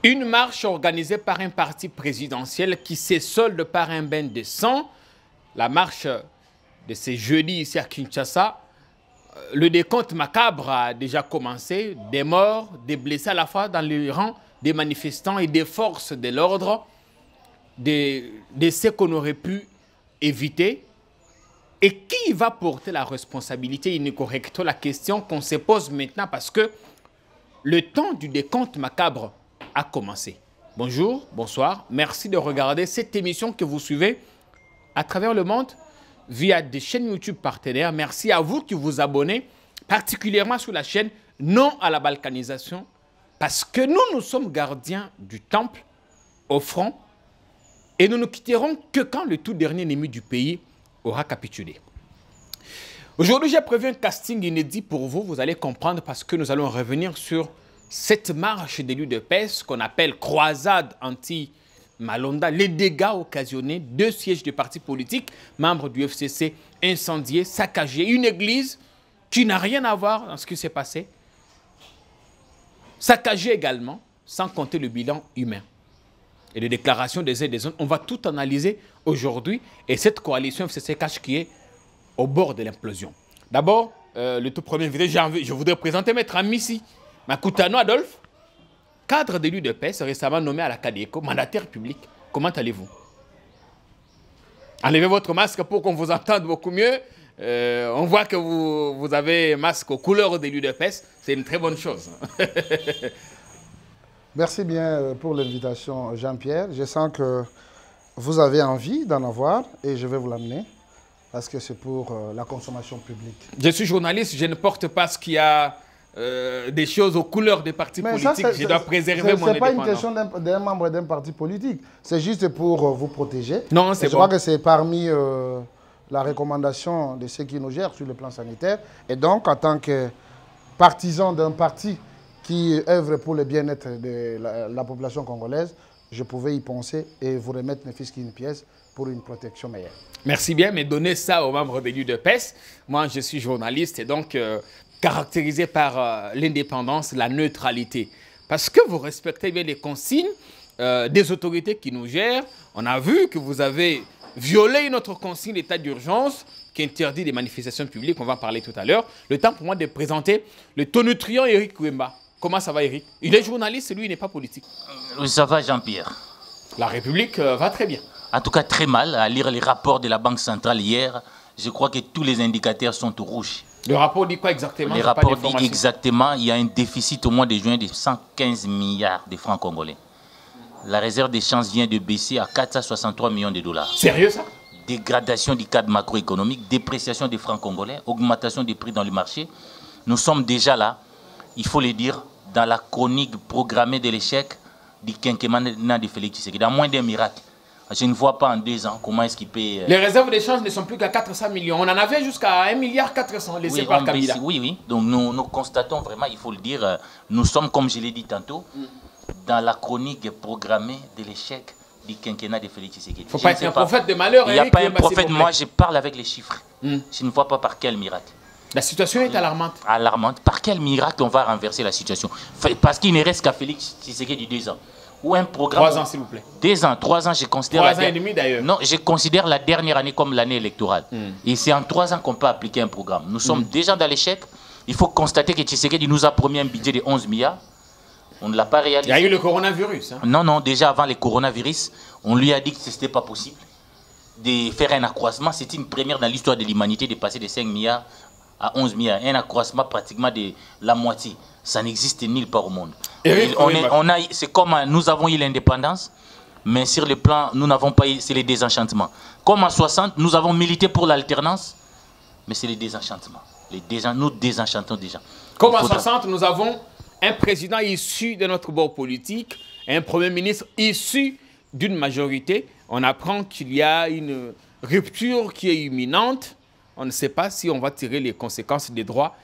Une marche organisée par un parti présidentiel qui se solde par un bain de sang. La marche de ce jeudi ici à Kinshasa. Le décompte macabre a déjà commencé. Des morts, des blessés à la fois dans les rangs des manifestants et des forces de l'ordre. Des décès qu'on aurait pu éviter. Et qui va porter la responsabilité incorrecte? La question qu'on se pose maintenant parce que le temps du décompte macabre a commencé. Bonjour, bonsoir. Merci de regarder cette émission que vous suivez à travers le monde via des chaînes YouTube partenaires. Merci à vous qui vous abonnez, particulièrement sur la chaîne Non à la balkanisation, parce que nous sommes gardiens du temple au front et nous ne quitterons que quand le tout dernier ennemi du pays aura capitulé. Aujourd'hui, j'ai prévu un casting inédit pour vous. Vous allez comprendre parce que nous allons revenir sur cette marche des lieux de paix qu'on appelle croisade anti-Malonda, les dégâts occasionnés, 2 sièges de partis politiques, membres du FCC incendiés, saccagés, une église qui n'a rien à voir dans ce qui s'est passé, saccagée également, sans compter le bilan humain et les déclarations des uns et des autres. On va tout analyser aujourd'hui et cette coalition FCC cache qui est au bord de l'implosion. D'abord, le tout premier vidéo, je voudrais présenter Maître Amissi Makutano Adolphe, cadre d'élu de paix, récemment nommé à la CADECO, mandataire public. Comment allez-vous? Enlevez votre masque pour qu'on vous entende beaucoup mieux. On voit que vous avez un masque aux couleurs d'élu de paix. C'est une très bonne chose. Merci bien pour l'invitation, Jean-Pierre. Je sens que vous avez envie d'en avoir et je vais vous l'amener parce que c'est pour la consommation publique. Je suis journaliste, je ne porte pas ce qu'il y a des choses aux couleurs des partis politiques. Je dois préserver mon indépendance. Ce n'est pas une question d'un membre d'un parti politique. C'est juste pour vous protéger. Non, c'est bon. Je crois que c'est parmi la recommandation de ceux qui nous gèrent sur le plan sanitaire. Et donc, en tant que partisan d'un parti qui œuvre pour le bien-être de la population congolaise, je pouvais y penser et vous remettre ne fût-ce qu'une pièce pour une protection meilleure. Merci bien, mais donnez ça aux membres des lieux de PES. Moi, je suis journaliste et donc caractérisé par l'indépendance, la neutralité. Parce que vous respectez bien les consignes des autorités qui nous gèrent. On a vu que vous avez violé une autre consigne d'état d'urgence qui interdit les manifestations publiques. On va en parler tout à l'heure. Le temps pour moi de présenter le tonitruant Eric Wemba. Comment ça va, Eric? Il est journaliste, lui, il n'est pas politique. Ça va, Jean-Pierre. La République va très bien. En tout cas, très mal. À lire les rapports de la Banque centrale hier, je crois que tous les indicateurs sont au rouge. Le rapport dit quoi exactement? Le rapport dit exactement qu'il y a un déficit au mois de juin de 115 milliards de francs congolais. La réserve d'échange vient de baisser à 463 millions de dollars. Sérieux, ça? Dégradation du cadre macroéconomique, dépréciation des francs congolais, augmentation des prix dans le marché. Nous sommes déjà là, il faut le dire, dans la chronique programmée de l'échec du quinquennat de Félix Tshisekedi. Dans moins d'un miracle. Je ne vois pas en 2 ans comment est-ce qu'il peut... Les réserves d'échange ne sont plus qu'à 400 millions. On en avait jusqu'à 1,4 milliard laissé par Kabila. Oui, oui. Donc nous constatons vraiment, il faut le dire, nous sommes, comme je l'ai dit tantôt, dans la chronique programmée de l'échec du quinquennat de Félix Tshisekedi. Il ne faut pas être un prophète de malheur. Il n'y a pas un prophète, moi je parle avec les chiffres. Je ne vois pas par quel miracle. La situation est alarmante. Alarmante. Par quel miracle on va renverser la situation? Parce qu'il ne reste qu'à Félix Tshisekedi 2 ans. Ou un programme... 3 ans, s'il vous plaît. 2 ans, 3 ans, je considère... 3 ans et demi, d'ailleurs. Non, je considère la dernière année comme l'année électorale. Et c'est en 3 ans qu'on peut appliquer un programme. Nous sommes déjà dans l'échec. Il faut constater que Tshisekedi nous a promis un budget de 11 milliards. On ne l'a pas réalisé. Il y a eu le coronavirus. Hein? Non, déjà avant le coronavirus, on lui a dit que ce n'était pas possible de faire un accroissement. C'était une première dans l'histoire de l'humanité de passer de 5 milliards à 11 milliards. Un accroissement pratiquement de la moitié. Ça n'existe nulle part au monde. C'est comme nous avons eu l'indépendance, mais sur le plan, nous n'avons pas eu, c'est les désenchantements. Comme en 60, nous avons milité pour l'alternance, mais c'est les désenchantements. Nous désenchantons des gens. Comme en 60, nous avons un président issu de notre bord politique, un premier ministre issu d'une majorité. On apprend qu'il y a une rupture qui est imminente. On ne sait pas si on va tirer les conséquences des droits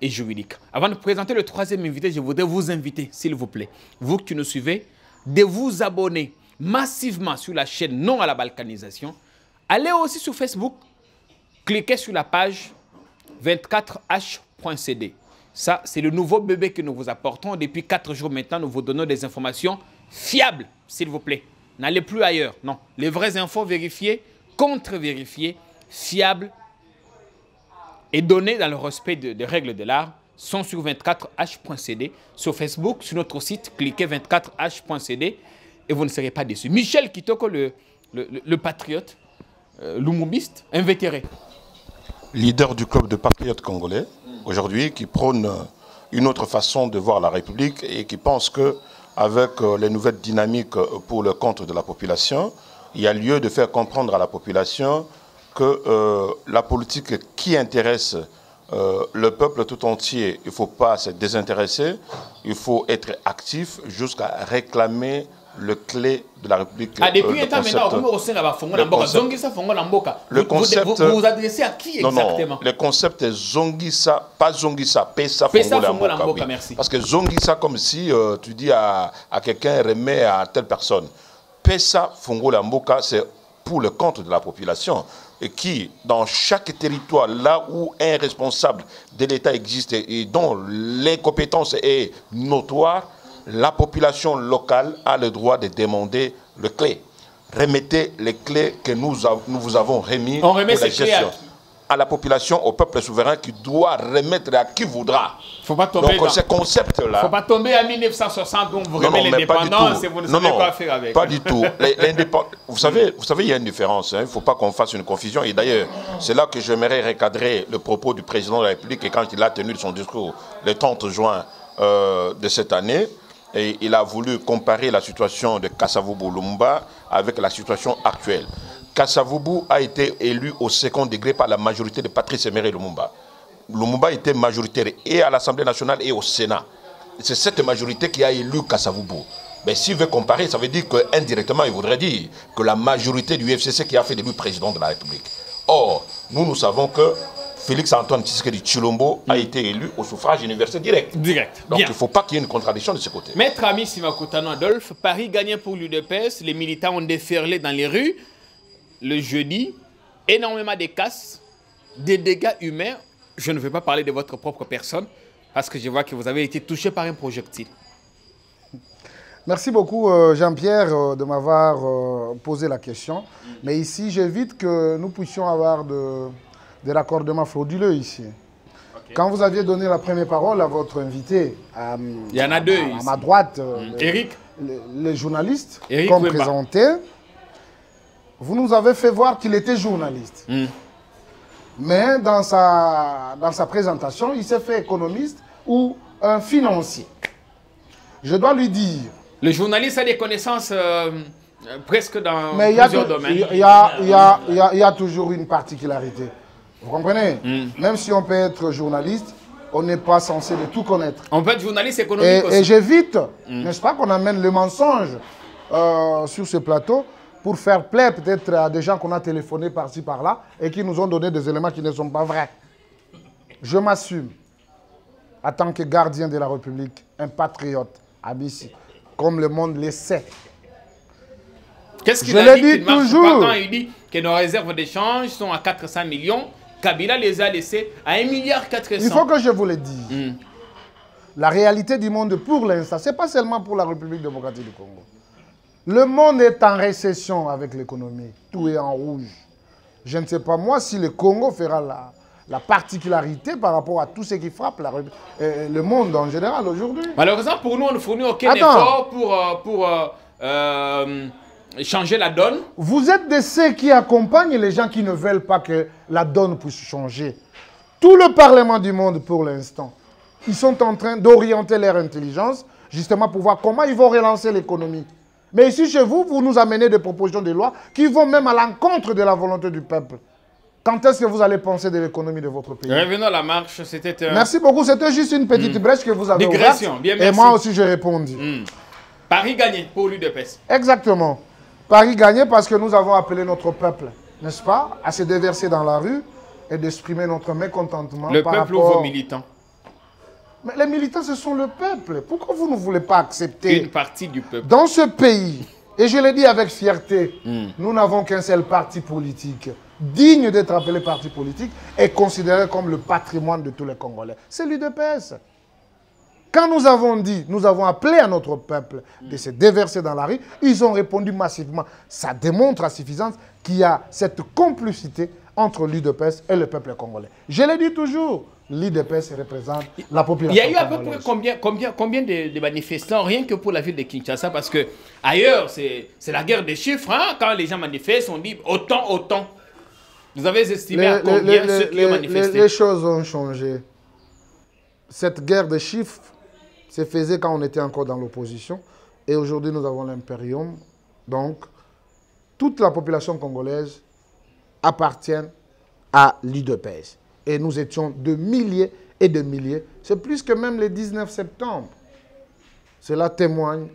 et juridiques. Avant de présenter le troisième invité, je voudrais vous inviter, s'il vous plaît, vous qui nous suivez, de vous abonner massivement sur la chaîne Non à la balkanisation. Allez aussi sur Facebook, cliquez sur la page 24h.cd. Ça, c'est le nouveau bébé que nous vous apportons. Depuis 4 jours maintenant, nous vous donnons des informations fiable, s'il vous plaît. N'allez plus ailleurs. Non. Les vraies infos vérifiées, contre-vérifiées, fiables et données dans le respect des règles de l'art sont sur 24h.cd. Sur Facebook, sur notre site, cliquez 24h.cd et vous ne serez pas déçus. Michel Kitoko, le patriote, l'humoriste, invétéré. Leader du club de patriotes congolais, aujourd'hui, qui prône une autre façon de voir la République et qui pense qu'avec les nouvelles dynamiques pour le compte de la population, il y a lieu de faire comprendre à la population que la politique qui intéresse le peuple tout entier, il ne faut pas se désintéresser, il faut être actif jusqu'à réclamer le clé de la République. Depuis un temps maintenant, vous vous adressez à qui exactement? Non, le concept Zongisa, pas Zongisa, Pesa Fongola. Merci. Parce que Zongisa, comme si tu dis à quelqu'un, remet à telle personne. Pesa Fongola Mboka, c'est pour le compte de la population. Et qui, dans chaque territoire, là où un responsable de l'État existe et dont l'incompétence est notoire, la population locale a le droit de demander le clé. Remettez les clés que nous vous avons remis. On remet ces clés à la population, au peuple souverain qui doit remettre à qui voudra. Faut pas tomber donc ce concept-là... Il ne faut pas tomber à 1960 où vous remettez l'indépendance et vous ne savez quoi faire avec. Pas du tout. Vous savez, il y a une différence. Il ne faut pas qu'on fasse une confusion. Et d'ailleurs, c'est là que j'aimerais recadrer le propos du président de la République et quand il a tenu son discours le 30 juin de cette année. Et il a voulu comparer la situation de Kasavubu Lumumba avec la situation actuelle. Kasavubu a été élu au second degré par la majorité de Patrice Emery Lumumba. Lumumba était majoritaire et à l'Assemblée nationale et au Sénat. C'est cette majorité qui a élu Kasavubu. Mais s'il veut comparer, ça veut dire qu'indirectement, il voudrait dire que la majorité du FCC qui a fait de lui président de la République. Or, nous savons que Félix-Antoine Tshisekedi Tshilombo a été élu au suffrage universel direct. Donc bien. Il ne faut pas qu'il y ait une contradiction de ce côté. Maître Ami Simakutano Adolphe, Paris gagnait pour l'UDPS. Les militants ont déferlé dans les rues le jeudi. Énormément de casses, des dégâts humains. Je ne vais pas parler de votre propre personne parce que je vois que vous avez été touché par un projectile. Merci beaucoup Jean-Pierre de m'avoir posé la question. Mais ici, j'évite que nous puissions avoir des raccordements frauduleux ici. Okay. Quand vous aviez donné la première parole à votre invité, il y en a deux à ma droite, Eric, les journalistes Eric qu'on présentait, vous nous avez fait voir qu'il était journaliste. Mais dans sa présentation, il s'est fait économiste ou un financier. Je dois lui dire... Le journaliste a des connaissances presque dans plusieurs domaines. Il y a toujours une particularité. Vous comprenez? Même si on peut être journaliste, on n'est pas censé de tout connaître. On peut être journaliste économique aussi. Et j'évite, n'est-ce pas, qu'on amène le mensonge sur ce plateau pour faire plaire peut-être à des gens qu'on a téléphoné par-ci, par-là et qui nous ont donné des éléments qui ne sont pas vrais. Je m'assume, en tant que gardien de la République, un patriote, Abissi, comme le monde le sait. Qu'est-ce qu'il a dit qu'il marche pas quand il dit que nos réserves d'échange sont à 400 millions? Kabila les a laissés à 1,4 milliard. Il faut que je vous le dise. La réalité du monde pour l'instant, ce n'est pas seulement pour la République démocratique du Congo. Le monde est en récession avec l'économie. Tout est en rouge. Je ne sais pas moi si le Congo fera la particularité par rapport à tout ce qui frappe le monde en général aujourd'hui. Malheureusement, pour nous, on ne fournit aucun effort pour changer la donne. Vous êtes de ceux qui accompagnent les gens qui ne veulent pas que la donne puisse changer. Tout le Parlement du monde, pour l'instant, ils sont en train d'orienter leur intelligence, justement pour voir comment ils vont relancer l'économie. Mais ici, chez vous, vous nous amenez des propositions de loi qui vont même à l'encontre de la volonté du peuple. Quand est-ce que vous allez penser de l'économie de votre pays? Revenons à la marche, c'était... Merci beaucoup, c'était juste une petite brèche que vous avez ouverte. Bien, merci. Et moi aussi, j'ai répondu. Paris gagné pour l'UDPS. Exactement. Paris gagné parce que nous avons appelé notre peuple, n'est-ce pas, à se déverser dans la rue et d'exprimer notre mécontentement. Le peuple ou vos militants? Mais les militants, ce sont le peuple. Pourquoi vous ne voulez pas accepter... Une partie du peuple. Dans ce pays, et je le dis avec fierté, nous n'avons qu'un seul parti politique, digne d'être appelé parti politique et considéré comme le patrimoine de tous les Congolais. C'est l'UDPS. Quand nous avons dit, nous avons appelé à notre peuple de se déverser dans la rue, ils ont répondu massivement. Ça démontre à suffisance qu'il y a cette complicité entre l'UDPS et le peuple congolais. Je le dis toujours, l'UDPS représente la population. Il y a eu à peu congolaise. près combien de manifestants, rien que pour la ville de Kinshasa, parce que ailleurs, c'est la guerre des chiffres. Hein? Quand les gens manifestent, on dit autant. Vous avez estimé à combien ceux qui ont manifesté? Les choses ont changé. Cette guerre des chiffres se faisait quand on était encore dans l'opposition. Et aujourd'hui, nous avons l'impérium. Donc, toute la population congolaise appartient à l'UDPS. Et nous étions de milliers et de milliers. C'est plus que même le 19 septembre. Cela témoigne,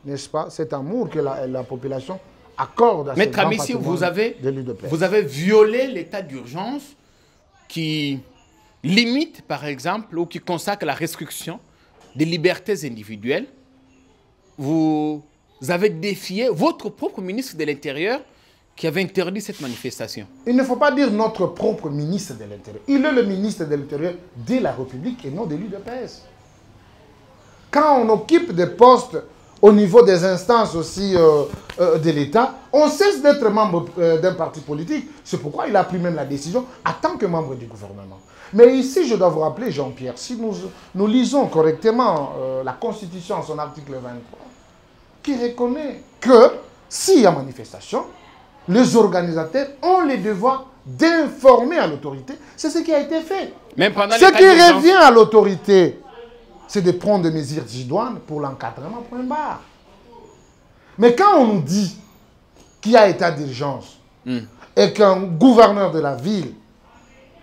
n'est-ce pas, cet amour que la population accorde à ce grand Amissi, patrimoine vous avez violé l'état d'urgence qui limite, par exemple, ou qui consacre la restriction des libertés individuelles. Vous avez défié votre propre ministre de l'Intérieur qui avait interdit cette manifestation. Il ne faut pas dire notre propre ministre de l'Intérieur. Il est le ministre de l'Intérieur de la République et non de l'UDPS. Quand on occupe des postes au niveau des instances aussi de l'État, on cesse d'être membre d'un parti politique. C'est pourquoi il a pris même la décision en tant que membre du gouvernement. Mais ici, je dois vous rappeler, Jean-Pierre, si nous lisons correctement la Constitution, son article 23, qui reconnaît que s'il y a manifestation, les organisateurs ont le devoir d'informer à l'autorité. C'est ce qui a été fait. Même pendant ce qui revient à l'autorité, c'est de prendre des mesures idoines pour l'encadrement, point barre. Mais quand on nous dit qu'il y a état d'urgence et qu'un gouverneur de la ville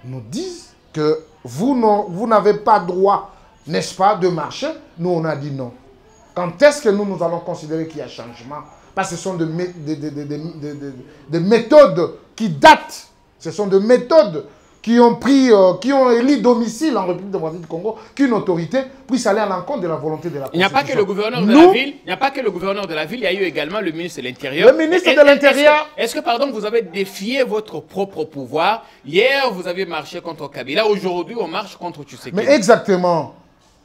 nous dise que vous n'avez pas droit, n'est-ce pas, de marcher, nous on a dit non. Quand est-ce que nous allons considérer qu'il y a changement? Parce que ce sont des méthodes qui datent. Ce sont des méthodes qui ont élu domicile en République démocratique du Congo, qu'une autorité puisse aller à l'encontre de la volonté de la Constitution. Il n'y a pas que le gouverneur de la ville, il n'y a pas que le gouverneur de la ville, il y a eu également le ministre de l'Intérieur. Le ministre de l'Intérieur... Est-ce que, pardon, vous avez défié votre propre pouvoir? Hier, vous avez marché contre Kabila. Aujourd'hui, on marche contre Tshisekedi. Mais exactement.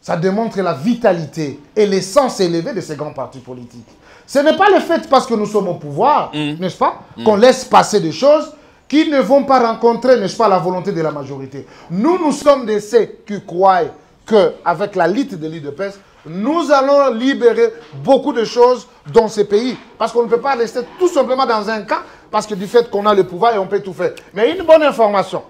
Ça démontre la vitalité et l'essence élevée de ces grands partis politiques. Ce n'est pas le fait parce que nous sommes au pouvoir, n'est-ce pas, qu'on laisse passer des choses qui ne vont pas rencontrer, n'est-ce pas, la volonté de la majorité. Nous sommes de ceux qui croient qu'avec la lutte de l'UDPS, nous allons libérer beaucoup de choses dans ce pays. Parce qu'on ne peut pas rester tout simplement dans un camp, parce que du fait qu'on a le pouvoir et on peut tout faire. Mais une bonne information.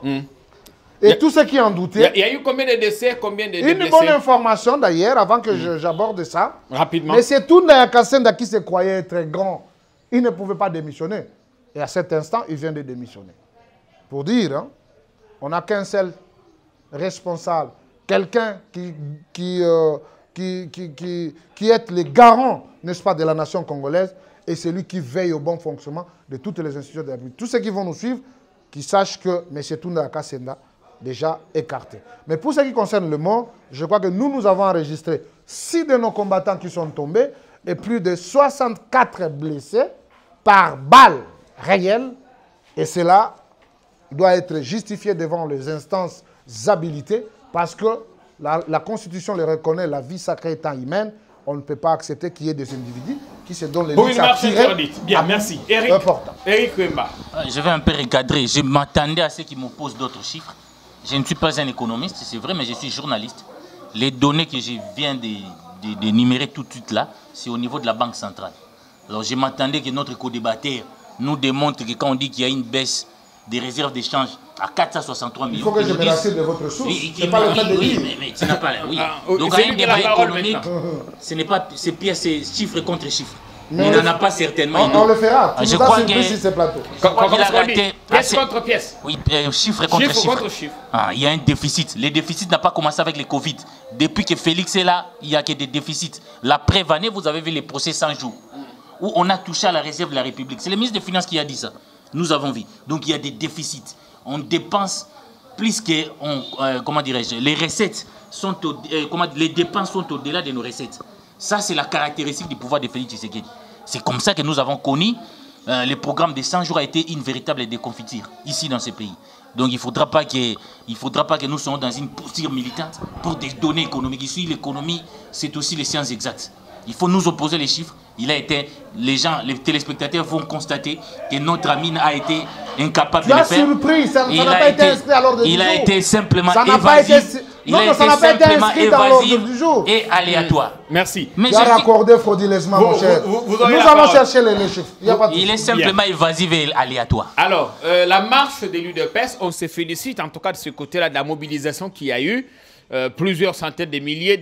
Et tous ceux qui en doutaient... Il y a eu combien de décès, combien de blessés? Une bonne information d'ailleurs, avant que j'aborde ça. Rapidement. Mais c'est tout Nayakasenda qui se croyait être grand. Il ne pouvait pas démissionner. Et à cet instant, il vient de démissionner. Pour dire, hein, on n'a qu'un seul responsable. Quelqu'un qui est le garant, n'est-ce pas, de la nation congolaise. Et c'est lui qui veille au bon fonctionnement de toutes les institutions de la République. Tous ceux qui vont nous suivre, qui sachent que M. Tunda Kasenda déjà écarté. Mais pour ce qui concerne le mort, je crois que nous avons enregistré 6 de nos combattants qui sont tombés et plus de 64 blessés par balle réelle. Et cela doit être justifié devant les instances habilitées parce que la Constitution le reconnaît, la vie sacrée étant humaine. On ne peut pas accepter qu'il y ait des individus qui se donnent les luttes à tirer. Bien, merci. Eric Wemba. Je vais un peu recadrer. Je m'attendais à ce qui m'opposent d'autres chiffres. Je ne suis pas un économiste, c'est vrai, mais je suis journaliste. Les données que je viens d'énumérer tout de suite là, c'est au niveau de la Banque centrale. Alors je m'attendais que notre co-débatteur nous démontre que quand on dit qu'il y a une baisse des réserves d'échange à 463 millions... Il faut que je me rassure de votre source. C'est pas le cas de dire. Mais tu n'as pas là, oui. Donc à un débat économique, ce n'est pas... C'est pire, c'est chiffre contre chiffre. Mais il n'en a pas certainement. On le fera. Je crois que... Pièce contre pièce. Oui, chiffre contre chiffre. Il y a un déficit. Le déficit n'a pas commencé avec le Covid. Depuis que Félix est là, il n'y a que des déficits. La pré-année, vous avez vu les procès 100 jours, où on a touché à la réserve de la République. C'est le ministre des Finances qui a dit ça. Nous avons vu. Donc il y a des déficits. On dépense plus que... comment dirais-je? Les recettes sont... les dépenses sont au-delà de nos recettes. Ça, c'est la caractéristique du pouvoir de Félix Tshisekedi. C'est comme ça que nous avons connu le programme des 100 jours a été une véritable déconfiture ici dans ce pays. Donc il ne faudra pas que nous soyons dans une posture militante pour des données économiques. Ici, l'économie, c'est aussi les sciences exactes. Il faut nous opposer les chiffres. Les téléspectateurs vont constater que notre ami a été incapable de le faire. Surpris, ça n'a pas été inscrit à l'ordre du jour. Il a été simplement évasif. Il a été simplement évasif et aléatoire. Merci. Mais tu as raccordé frauduleusement, mon cher. Nous allons chercher les chiffres. Il est simplement évasif et aléatoire. Alors, la marche de l'UDPS, on se félicite en tout cas de ce côté-là de la mobilisation qu'il y a eu. Plusieurs centaines de milliers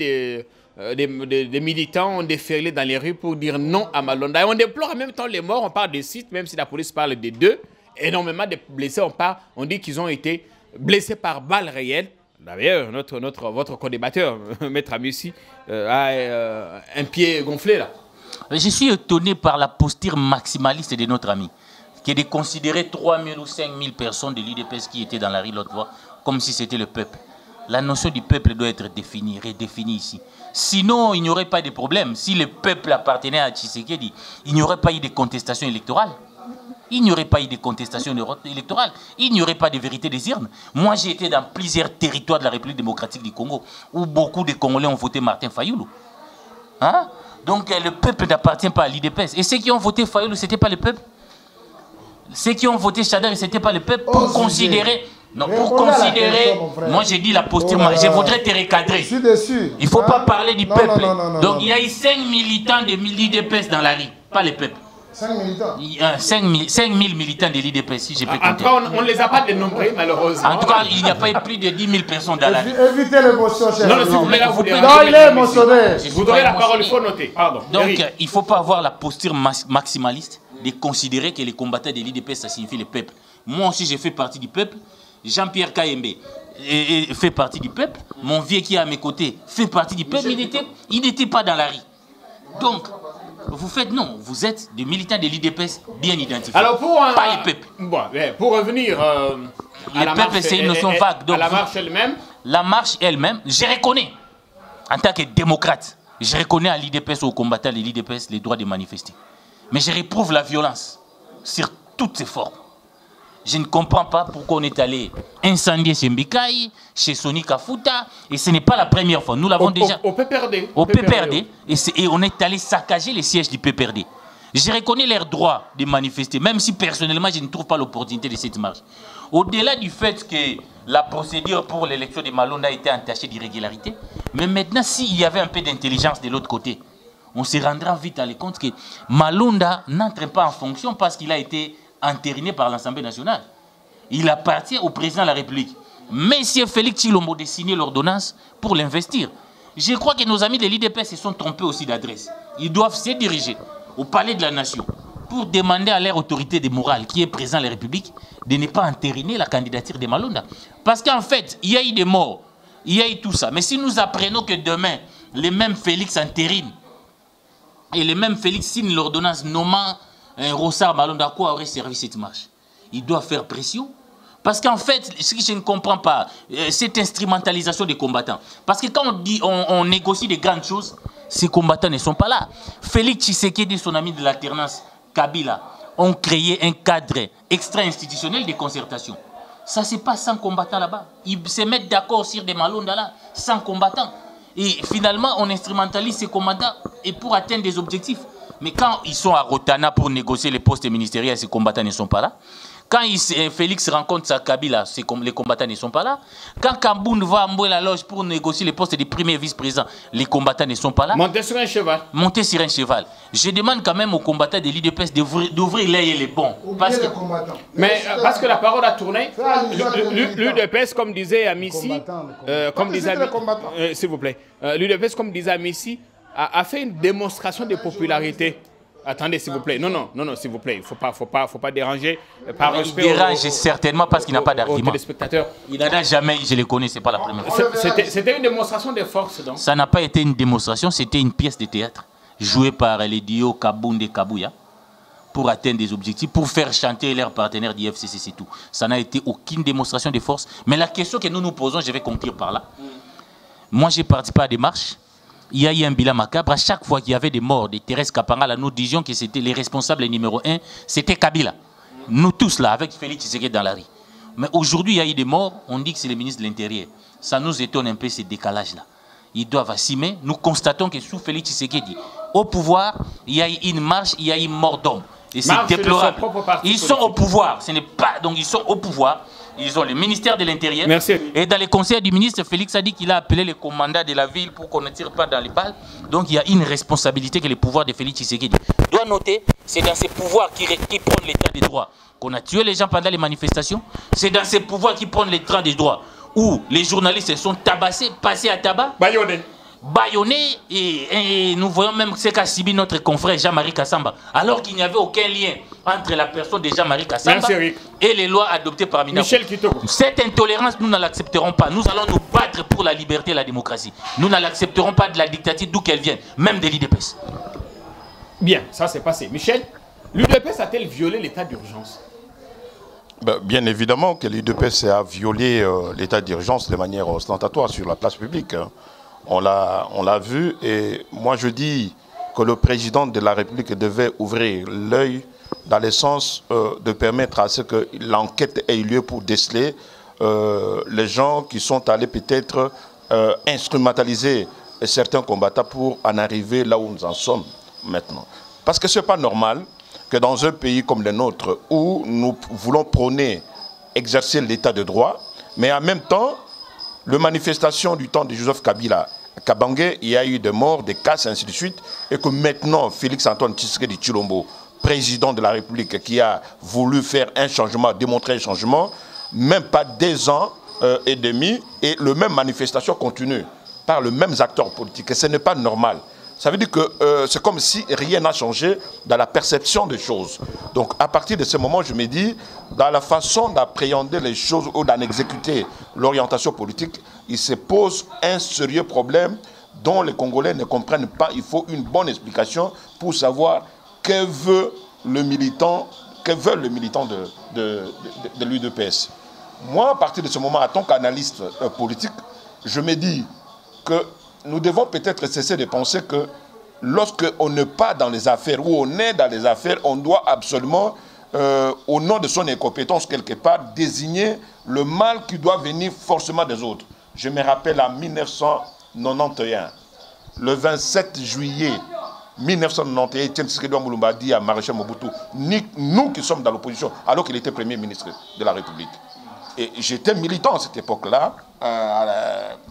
de militants ont déferlé dans les rues pour dire non à Malonda. Et on déplore en même temps les morts. On parle de 6, même si la police parle de 2. Énormément de blessés. On dit qu'ils ont été blessés par balles réelles. D'ailleurs, votre co-débatteur, Maître Amissi, a un pied gonflé là. Je suis étonné par la posture maximaliste de notre ami, qui est de considérer 3 000 ou 5 000 personnes de l'UDPS qui étaient dans la rue l'autre fois comme si c'était le peuple. La notion du peuple doit être définie, redéfinie ici. Sinon, il n'y aurait pas de problème. Si le peuple appartenait à Tshisekedi, il n'y aurait pas eu de contestation électorale. Il n'y aurait pas eu de contestation électorale. Il n'y aurait pas de vérité des urnes. Moi, j'ai été dans plusieurs territoires de la République démocratique du Congo où beaucoup de Congolais ont voté Martin Fayoulou. Hein? Donc, le peuple n'appartient pas à l'UDPS. Et ceux qui ont voté Fayoulou, ce n'était pas le peuple. Ceux qui ont voté Chadar, ce n'était pas le peuple. Pour considérer... Non, pour considérer... Moi, j'ai dit la posture... Je voudrais te recadrer. Je suis déçu. Il ne faut pas parler du peuple. Donc, il y a eu 5 militants de l'UDPS dans la rue. Pas le peuple. 5 militants. 5 000 militants de l'IDPS, si je peux compter. En tout cas, on ne les a pas dénombrés, malheureusement. En tout cas, il n'y a pas eu plus de 10 000 personnes dans la rue. Évitez l'émotion, cher. Non, s'il vous plaît, là, vous il est émotionné. Vous aurez la parole, il faut noter. Pardon. Donc, il ne faut pas avoir la posture maximaliste de considérer que les combattants de l'IDPS, ça signifie le peuple. Moi aussi, je fais partie du peuple. Jean-Pierre Kayembe fait partie du peuple. Mon vieux qui est à mes côtés fait partie du peuple. Il n'était pas dans la rue. Donc, vous faites non, vous êtes des militants de l'IDPS bien identifiés. Alors pas les peuples. Bon, pour revenir à la marche, c'est une notion vague. Donc, à la marche elle-même. La marche elle-même, je reconnais, en tant que démocrate, je reconnais à l'IDPS, aux combattants de l'IDPS, les droits de manifester. Mais je réprouve la violence sur toutes ses formes. Je ne comprends pas pourquoi on est allé incendier chez Mbikaï, chez Soni Kafuta, et ce n'est pas la première fois. Nous l'avons déjà... Au PPRD. Au PPRD, et on est allé saccager les sièges du PPRD. Je reconnais leur droit de manifester, même si personnellement je ne trouve pas l'opportunité de cette marche. Au-delà du fait que la procédure pour l'élection de Malonda a été entachée d'irrégularité, mais maintenant s'il y avait un peu d'intelligence de l'autre côté, on se rendra vite à compte que Malonda n'entre pas en fonction parce qu'il a été entériné par l'Assemblée nationale. Il appartient au président de la République. Monsieur Félix Tshilombo de signer l'ordonnance pour l'investir. Je crois que nos amis de l'IDPS se sont trompés aussi d'adresse. Ils doivent se diriger au palais de la nation pour demander à leur autorité de morale, qui est président de la République, de ne pas entériner la candidature de Malonda. Parce qu'en fait, il y a eu des morts, il y a eu tout ça. Mais si nous apprenons que demain, les mêmes Félix entérinent et les mêmes Félix signent l'ordonnance nommant Rossard Malonda, à quoi aurait servi cette marche? Il doit faire pression. Parce qu'en fait, ce que je ne comprends pas, cette instrumentalisation des combattants. Parce que quand on négocie des grandes choses, ces combattants ne sont pas là. Félix Tshisekedi et son ami de l'alternance, Kabila, ont créé un cadre extra-institutionnel de concertation. Ça ne se passe sans combattants là-bas. Ils se mettent d'accord sur des Malonda là, sans combattants. Et finalement, on instrumentalise ces combattants et pour atteindre des objectifs. Mais quand ils sont à Rotana pour négocier les postes ministériels, ces combattants ne sont pas là. Quand Félix rencontre sa Kabila, les combattants ne sont pas là. Quand Kamboun va à Mboué la loge pour négocier les postes de premier vice-président, les combattants ne sont pas là. Monter sur un cheval. Monter sur un cheval. Je demande quand même aux combattants de l'IDPS d'ouvrir l'œil et les bons. Parce que la parole a tourné. L'UDPS, comme disait Amissi, s'il vous plaît, l'UDPS, comme disait Amissi, a fait une démonstration de popularité. Attendez, s'il vous plaît. Non, s'il vous plaît. Il ne faut pas déranger. Il dérange certainement parce qu'il n'a pas d'argument. Il n'en a jamais, je le connais, ce n'est pas la première fois. C'était une démonstration de force, donc. Ça n'a pas été une démonstration, c'était une pièce de théâtre jouée par les duos Kabound et Kabouya pour atteindre des objectifs, pour faire chanter leurs partenaires du FCC, c'est tout. Ça n'a été aucune démonstration de force. Mais la question que nous nous posons, je vais conclure par là. Moi, j'ai participé à des marches. il y a eu un bilan macabre. À chaque fois qu'il y avait des morts de Thérèse Kapangala, nous disions que c'était les responsables numéro 1, c'était Kabila. Nous tous là, avec Félix Tshisekedi dans la rue. Mais aujourd'hui, il y a eu des morts, on dit que c'est le ministre de l'Intérieur. Ça nous étonne un peu ce décalage-là. Ils doivent assumer. Nous constatons que sous Félix Tshisekedi, au pouvoir, il y a eu une marche, il y a eu mort d'homme. Et c'est déplorable. Ils sont au pouvoir. Ce n'est pas. Donc ils sont au pouvoir. Ils ont le ministère de l'Intérieur. Merci. Et dans les conseils du ministre, Félix a dit qu'il a appelé les commandants de la ville pour qu'on ne tire pas dans les balles. Donc il y a une responsabilité que le pouvoir de Félix Tshisekedi doit noter. C'est dans ces pouvoirs qui prennent l'état des droits qu'on a tué les gens pendant les manifestations. C'est dans ces pouvoirs qui prennent l'état des droits où les journalistes se sont tabassés, passés à tabac. Bayonné, et nous voyons même ce qu'a subi notre confrère Jean-Marie Kassamba, alors qu'il n'y avait aucun lien entre la personne de Jean-Marie Kassamba et les lois adoptées par Minako. Cette intolérance, nous ne l'accepterons pas. Nous allons nous battre pour la liberté et la démocratie. Nous ne l'accepterons pas de la dictature d'où qu'elle vienne, même de l'UDPS. Bien, ça c'est passé. Michel, l'UDPS a-t-elle violé l'état d'urgence? Bien évidemment que l'UDPS a violé l'état d'urgence de manière ostentatoire sur la place publique. On l'a vu, et moi je dis que le président de la République devait ouvrir l'œil dans le sens de permettre à ce que l'enquête ait lieu pour déceler les gens qui sont allés peut-être instrumentaliser certains combattants pour en arriver là où nous en sommes maintenant. Parce que ce n'est pas normal que dans un pays comme le nôtre, où nous voulons prôner, exercer l'état de droit, mais en même temps, la manifestation du temps de Joseph Kabila, Kabangé, il y a eu des morts, des casses, ainsi de suite, et que maintenant, Félix-Antoine Tshisekedi Tshilombo, président de la République, qui a voulu faire un changement, démontrer un changement, même pas 2 ans et demi, et la même manifestation continue par les mêmes acteurs politiques. Et ce n'est pas normal. Ça veut dire que c'est comme si rien n'a changé dans la perception des choses. Donc à partir de ce moment, je me dis, dans la façon d'appréhender les choses ou d'en exécuter l'orientation politique, il se pose un sérieux problème dont les Congolais ne comprennent pas. Il faut une bonne explication pour savoir que veut le militant, que veulent les militants de l'UDPS. Moi, à partir de ce moment, en tant qu'analyste politique, je me dis que nous devons peut-être cesser de penser que lorsqu'on n'est pas dans les affaires ou on est dans les affaires, on doit absolument, au nom de son incompétence quelque part, désigner le mal qui doit venir forcément des autres. Je me rappelle en 1991, le 27 juillet 1991, Etienne Tshisekedi Moulumba dit à Maréchal Mobutu, nous qui sommes dans l'opposition, alors qu'il était Premier ministre de la République. Et j'étais militant à cette époque-là,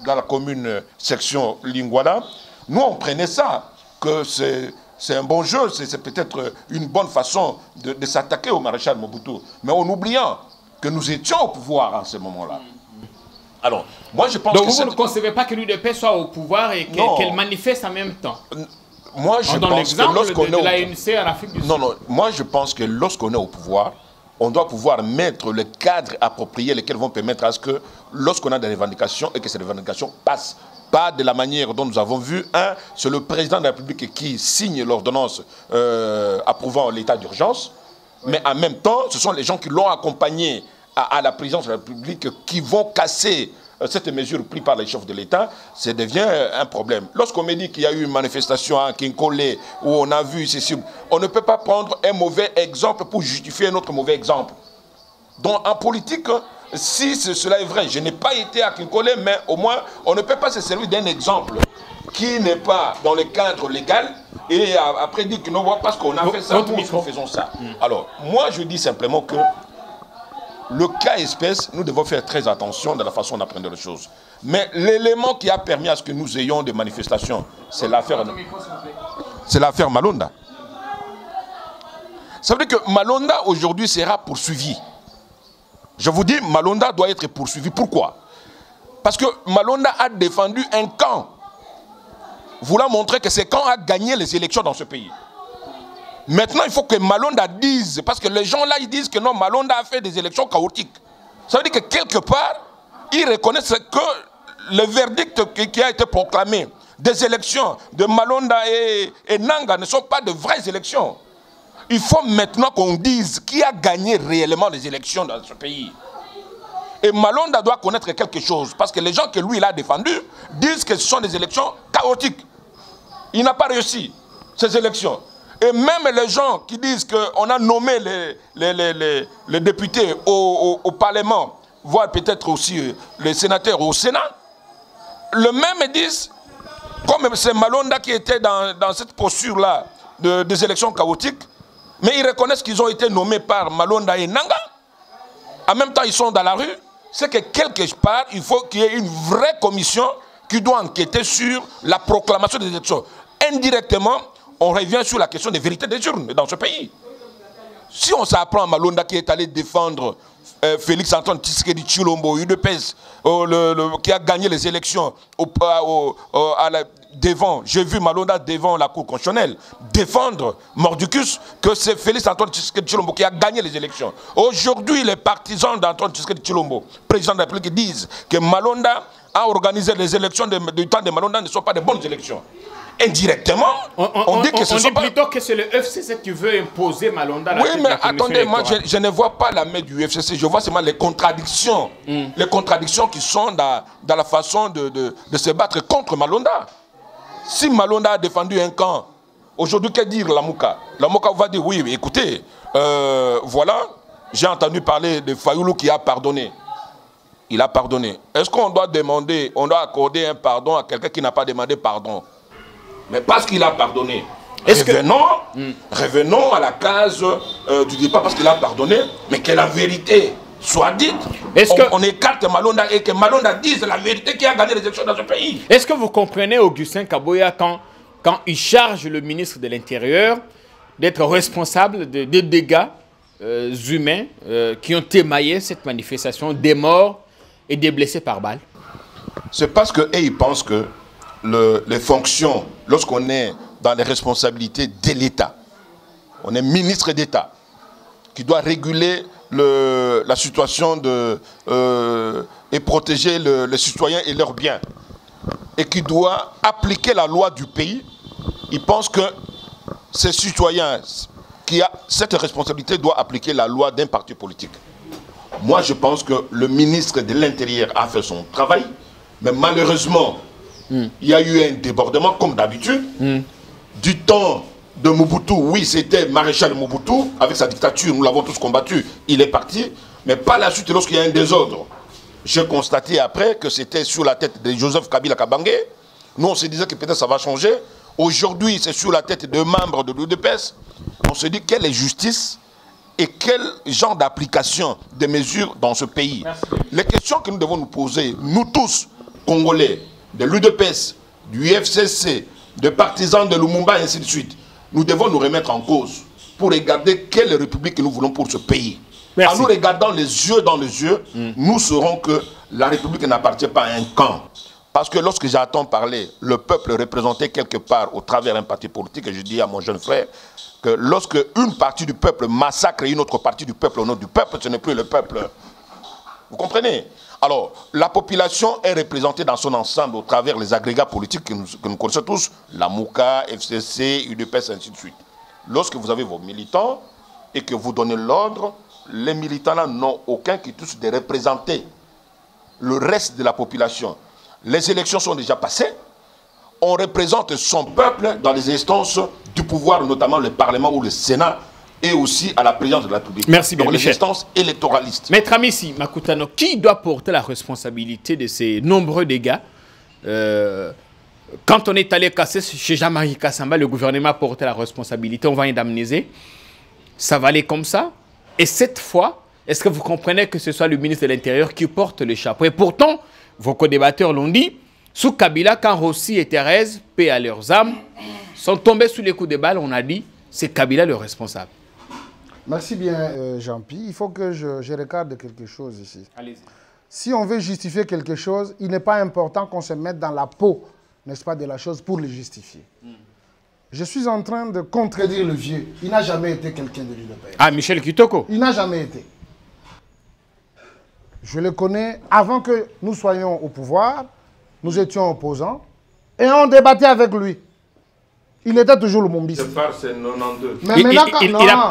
dans la commune section Lingwala. Nous, on prenait ça, que c'est un bon jeu, c'est peut-être une bonne façon de s'attaquer au maréchal Mobutu. Mais en oubliant que nous étions au pouvoir en ce moment-là. Alors, moi je pense donc que vous ne concevez pas que l'UDP soit au pouvoir et qu'elle manifeste en même temps? Moi je pense que lorsqu'on est l'ANC en Afrique du Sud. Non, moi je pense que lorsqu'on est au pouvoir, on doit pouvoir mettre le cadre approprié, lesquels vont permettre à ce que, lorsqu'on a des revendications, et que ces revendications passent, pas de la manière dont nous avons vu. C'est le président de la République qui signe l'ordonnance approuvant l'état d'urgence, mais en même temps, ce sont les gens qui l'ont accompagné à la présidence de la République qui vont casser cette mesure prise par les chefs de l'État. Ça devient un problème. Lorsqu'on me dit qu'il y a eu une manifestation à Kinkole où on a vu ceci, on ne peut pas prendre un mauvais exemple pour justifier un autre mauvais exemple. Donc en politique, si cela est vrai, je n'ai pas été à Kinkole, mais au moins on ne peut pas se servir d'un exemple qui n'est pas dans le cadre légal et après dire que non, parce qu'on a fait ça, nous faisons ça. Alors moi je dis simplement que le cas espèce, nous devons faire très attention dans la façon d'apprendre les choses. Mais l'élément qui a permis à ce que nous ayons des manifestations, c'est l'affaire Malonda. Ça veut dire que Malonda aujourd'hui sera poursuivi. Je vous dis, Malonda doit être poursuivi. Pourquoi? Parce que Malonda a défendu un camp, voulant montrer que ce camp a gagné les élections dans ce pays. Maintenant, il faut que Malonda dise, parce que les gens là, ils disent que non, Malonda a fait des élections chaotiques. Ça veut dire que quelque part, ils reconnaissent que le verdict qui a été proclamé des élections de Malonda et Nanga ne sont pas de vraies élections. Il faut maintenant qu'on dise qui a gagné réellement les élections dans ce pays. Et Malonda doit connaître quelque chose, parce que les gens que lui il a défendus disent que ce sont des élections chaotiques. Il n'a pas réussi ces élections. Et même les gens qui disent qu'on a nommé les députés au Parlement, voire peut-être aussi les sénateurs au Sénat, le même disent, comme c'est Malonda qui était dans cette posture-là des élections chaotiques, mais ils reconnaissent qu'ils ont été nommés par Malonda et Nanga. En même temps, ils sont dans la rue. C'est que quelque part, il faut qu'il y ait une vraie commission qui doit enquêter sur la proclamation des élections. Indirectement, on revient sur la question des vérités des urnes dans ce pays. Si on s'apprend à Malonda qui est allé défendre Félix Antoine Tshisekedi Tshilombo, UDPS, qui a gagné les élections devant, j'ai vu Malonda devant la Cour constitutionnelle défendre Mordicus, que c'est Félix Antoine Tshisekedi Tshilombo qui a gagné les élections. Aujourd'hui, les partisans d'Antoine Tshisekedi Tshilombo, président de la République, disent que Malonda a organisé les élections du temps de Malonda ne sont pas de bonnes élections. Indirectement, on dit que ce sont plutôt que c'est le FCC qui veut imposer Malonda. Oui, mais attendez, moi je ne vois pas la main du FCC, je vois seulement les contradictions. Les contradictions qui sont dans la façon de se battre contre Malonda. Si Malonda a défendu un camp, aujourd'hui, que dire Lamouka? Lamouka va dire, oui, écoutez, voilà, j'ai entendu parler de Fayoulou qui a pardonné. Il a pardonné. Est-ce qu'on doit demander, on doit accorder un pardon à quelqu'un qui n'a pas demandé pardon? Mais parce qu'il a pardonné. Revenons à la case du départ parce qu'il a pardonné, mais que la vérité soit dite. On écarte Malonda et que Malonda dise la vérité qui a gagné les élections dans ce pays. Est-ce que vous comprenez Augustin Kaboya quand il charge le ministre de l'Intérieur d'être responsable des dégâts humains qui ont émaillé cette manifestation, des morts et des blessés par balle? C'est parce qu'ils pensent que les fonctions, lorsqu'on est dans les responsabilités de l'État, on est ministre d'État qui doit réguler la situation et protéger les citoyens et leurs biens et qui doit appliquer la loi du pays. Ils pensent que ces citoyens qui ont cette responsabilité doivent appliquer la loi d'un parti politique. Moi, je pense que le ministre de l'Intérieur a fait son travail, mais malheureusement, il y a eu un débordement, comme d'habitude. Du temps de Mobutu, oui, c'était Maréchal Mobutu, avec sa dictature, nous l'avons tous combattu, il est parti. Mais par la suite, lorsqu'il y a un désordre, j'ai constaté après que c'était sur la tête de Joseph Kabila Kabange. Nous, on se disait que peut-être ça va changer. Aujourd'hui, c'est sur la tête de membres de l'UDPS. On se dit quelle est justice et quel genre d'application des mesures dans ce pays. Merci. Les questions que nous devons nous poser, nous tous, Congolais, de l'UDPS, du FCC, de partisans de Lumumba, et ainsi de suite, nous devons nous remettre en cause pour regarder quelle république nous voulons pour ce pays. Merci. En nous regardant les yeux dans les yeux, nous saurons que la république n'appartient pas à un camp. Parce que lorsque j'entends parler le peuple représenté quelque part au travers d'un parti politique, et je dis à mon jeune frère que lorsque une partie du peuple massacre une autre partie du peuple au nom du peuple, ce n'est plus le peuple. Vous comprenez? Alors, la population est représentée dans son ensemble au travers des agrégats politiques que nous connaissons tous, la Mouka, FCC, UDPS, ainsi de suite. Lorsque vous avez vos militants et que vous donnez l'ordre, les militants n'ont aucun qui touche de représenter le reste de la population. Les élections sont déjà passées. On représente son peuple dans les instances du pouvoir, notamment le Parlement ou le Sénat, et aussi à la présidence de la République. Merci bien, donc les instances électoralistes. Maître Amissi Makutano, qui doit porter la responsabilité de ces nombreux dégâts? Quand on est allé casser chez Jean-Marie Kassamba, le gouvernement a porté la responsabilité, on va indemniser. Ça va aller comme ça. Et cette fois, est-ce que vous comprenez que ce soit le ministre de l'Intérieur qui porte le chapeau? Et pourtant, vos co-débatteurs l'ont dit, sous Kabila, quand Rossi et Thérèse, paix à leurs âmes, sont tombés sous les coups de balle, on a dit, c'est Kabila le responsable. Merci bien, Jean-Pierre. Il faut que je regarde quelque chose ici. Allez-y. Si on veut justifier quelque chose, il n'est pas important qu'on se mette dans la peau, n'est-ce pas, de la chose pour le justifier. Je suis en train de contredire le vieux. Il n'a jamais été quelqu'un de l'UDPS. Ah, Michel Kitoko. Il n'a jamais été. Je le connais avant que nous soyons au pouvoir. Nous étions opposants. Et on débattait avec lui. Il était toujours le Mombiste. C'est par ces 92. Mais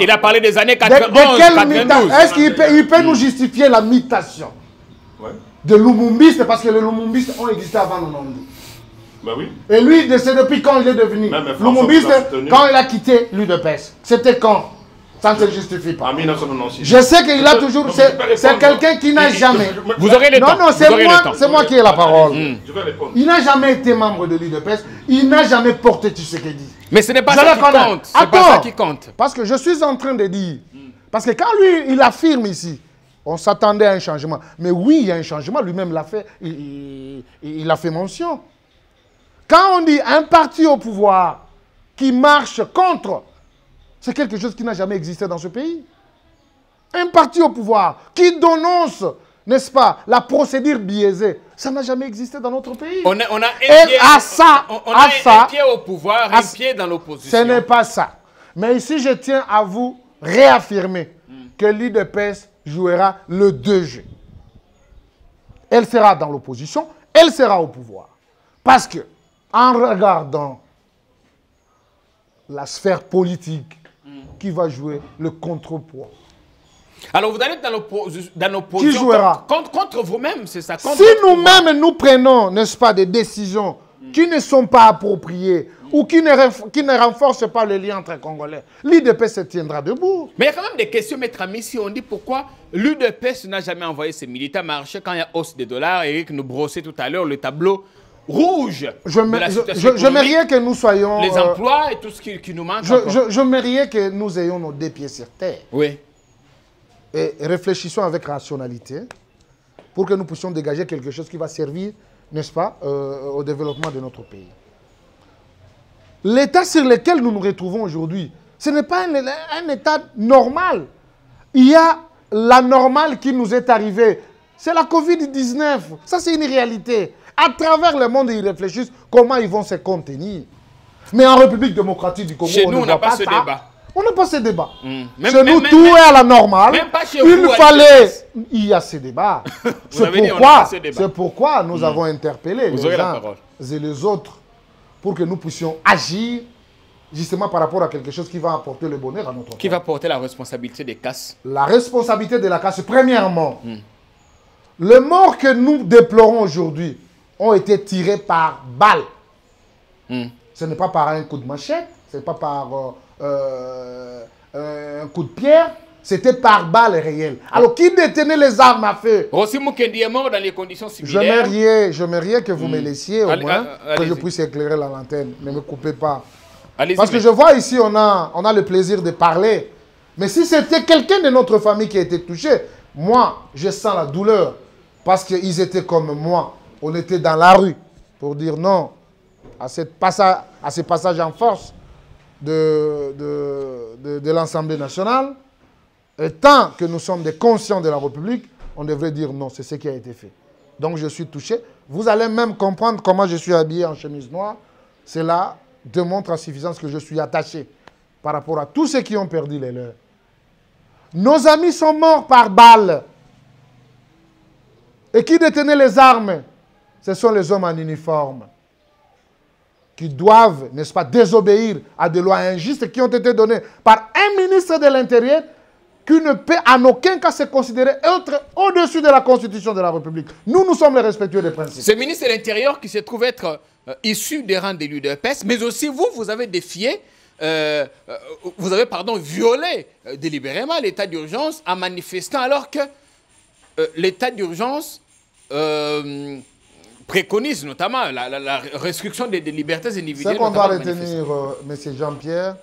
il a parlé des années 91, 92. Est-ce qu'il peut nous justifier la mutation de Lumumbiste? Parce que les Lumumbistes ont existé avant 92. Bah oui. Et lui, c'est depuis quand il est devenu Lumumba, quand il a quitté l'UDPS. C'était quand? Ça ne se justifie pas. En 1996. Je sais qu'il a toujours... C'est quelqu'un qui n'a jamais... Vous aurez le temps. Non, c'est moi qui ai la parole. Je vais répondre. Il n'a jamais été membre de l'UDPS. Il n'a jamais porté Tshisekedi. Mais ce n'est pas ça qui compte. C'est pas ça qui compte. Parce que je suis en train de dire... Parce que quand lui, il affirme ici, on s'attendait à un changement. Mais oui, il y a un changement. Lui-même l'a fait. Il a fait mention. Quand on dit un parti au pouvoir qui marche contre... C'est quelque chose qui n'a jamais existé dans ce pays. Un parti au pouvoir qui dénonce, n'est-ce pas, la procédure biaisée, ça n'a jamais existé dans notre pays. On a un pied au pouvoir, un pied dans l'opposition. Ce n'est pas ça. Mais ici, je tiens à vous réaffirmer que l'UDPS jouera le 2 juin. Elle sera dans l'opposition, elle sera au pouvoir. Parce que, en regardant la sphère politique, qui va jouer le contrepoids. Alors vous allez dans l'opposition. Qui jouera contre vous-même, c'est ça. Si nous-mêmes nous prenons, n'est-ce pas, des décisions qui ne sont pas appropriées ou qui ne renforcent pas le lien entre Congolais, l'UDPS se tiendra debout. Mais il y a quand même des questions, Maître Ami, si on dit pourquoi l'UDPS n'a jamais envoyé ses militaires marcher quand il y a hausse des dollars. Eric nous brossait tout à l'heure le tableau rouge de la situation j'aimerais que nous soyons... Les emplois et tout ce qui nous manque. J'aimerais que nous ayons nos deux pieds sur terre. Oui. Et réfléchissons avec rationalité pour que nous puissions dégager quelque chose qui va servir, n'est-ce pas, au développement de notre pays. L'état sur lequel nous nous retrouvons aujourd'hui, ce n'est pas un état normal. Il y a la normale qui nous est arrivée. C'est la Covid-19. Ça, c'est une réalité. À travers le monde, ils réfléchissent comment ils vont se contenir. Mais en République démocratique du Congo, chez nous, on n'a pas ce débat. On n'a pas ce débat. Chez nous, tout est à la normale. Même pas chez Il fallait... Il y a ce débat. C'est pourquoi nous avons interpellé les uns et les autres pour que nous puissions agir justement par rapport à quelque chose qui va apporter le bonheur à notre pays. Qui va porter la responsabilité des casses? La responsabilité de la casse, premièrement, les morts que nous déplorons aujourd'hui ont été tirés par balle. Ce n'est pas par un coup de machette, ce n'est pas par un coup de pierre, c'était par balle réelle. Alors, qui détenait les armes à feu? Rossi Mukendi est mort dans les conditions similaires. J'aimerais que vous me laissiez au moins, que je puisse éclairer la lanterne. Ne me coupez pas. Parce que je vois ici, on a le plaisir de parler. Mais si c'était quelqu'un de notre famille qui a été touché, moi, je sens la douleur. Parce qu'ils étaient comme moi. On était dans la rue pour dire non à ce passage en force de l'Assemblée nationale. Et tant que nous sommes des conscients de la République, on devrait dire non, c'est ce qui a été fait. Donc je suis touché. Vous allez même comprendre comment je suis habillé en chemise noire. Cela démontre à suffisance que je suis attaché par rapport à tous ceux qui ont perdu les leurs. Nos amis sont morts par balle. Et qui détenait les armes? Ce sont les hommes en uniforme qui doivent, n'est-ce pas, désobéir à des lois injustes qui ont été données par un ministre de l'Intérieur qui ne peut en aucun cas se considérer être au-dessus de la Constitution de la République. Nous sommes les respectueux des principes. Ce ministre de l'Intérieur qui se trouve être issu des rangs de l'UDPS, mais aussi vous avez défié, vous avez, violé délibérément l'état d'urgence en manifestant alors que l'état d'urgence préconise notamment la restriction des libertés individuelles. Ce qu'on doit retenir, M. Jean-Pierre,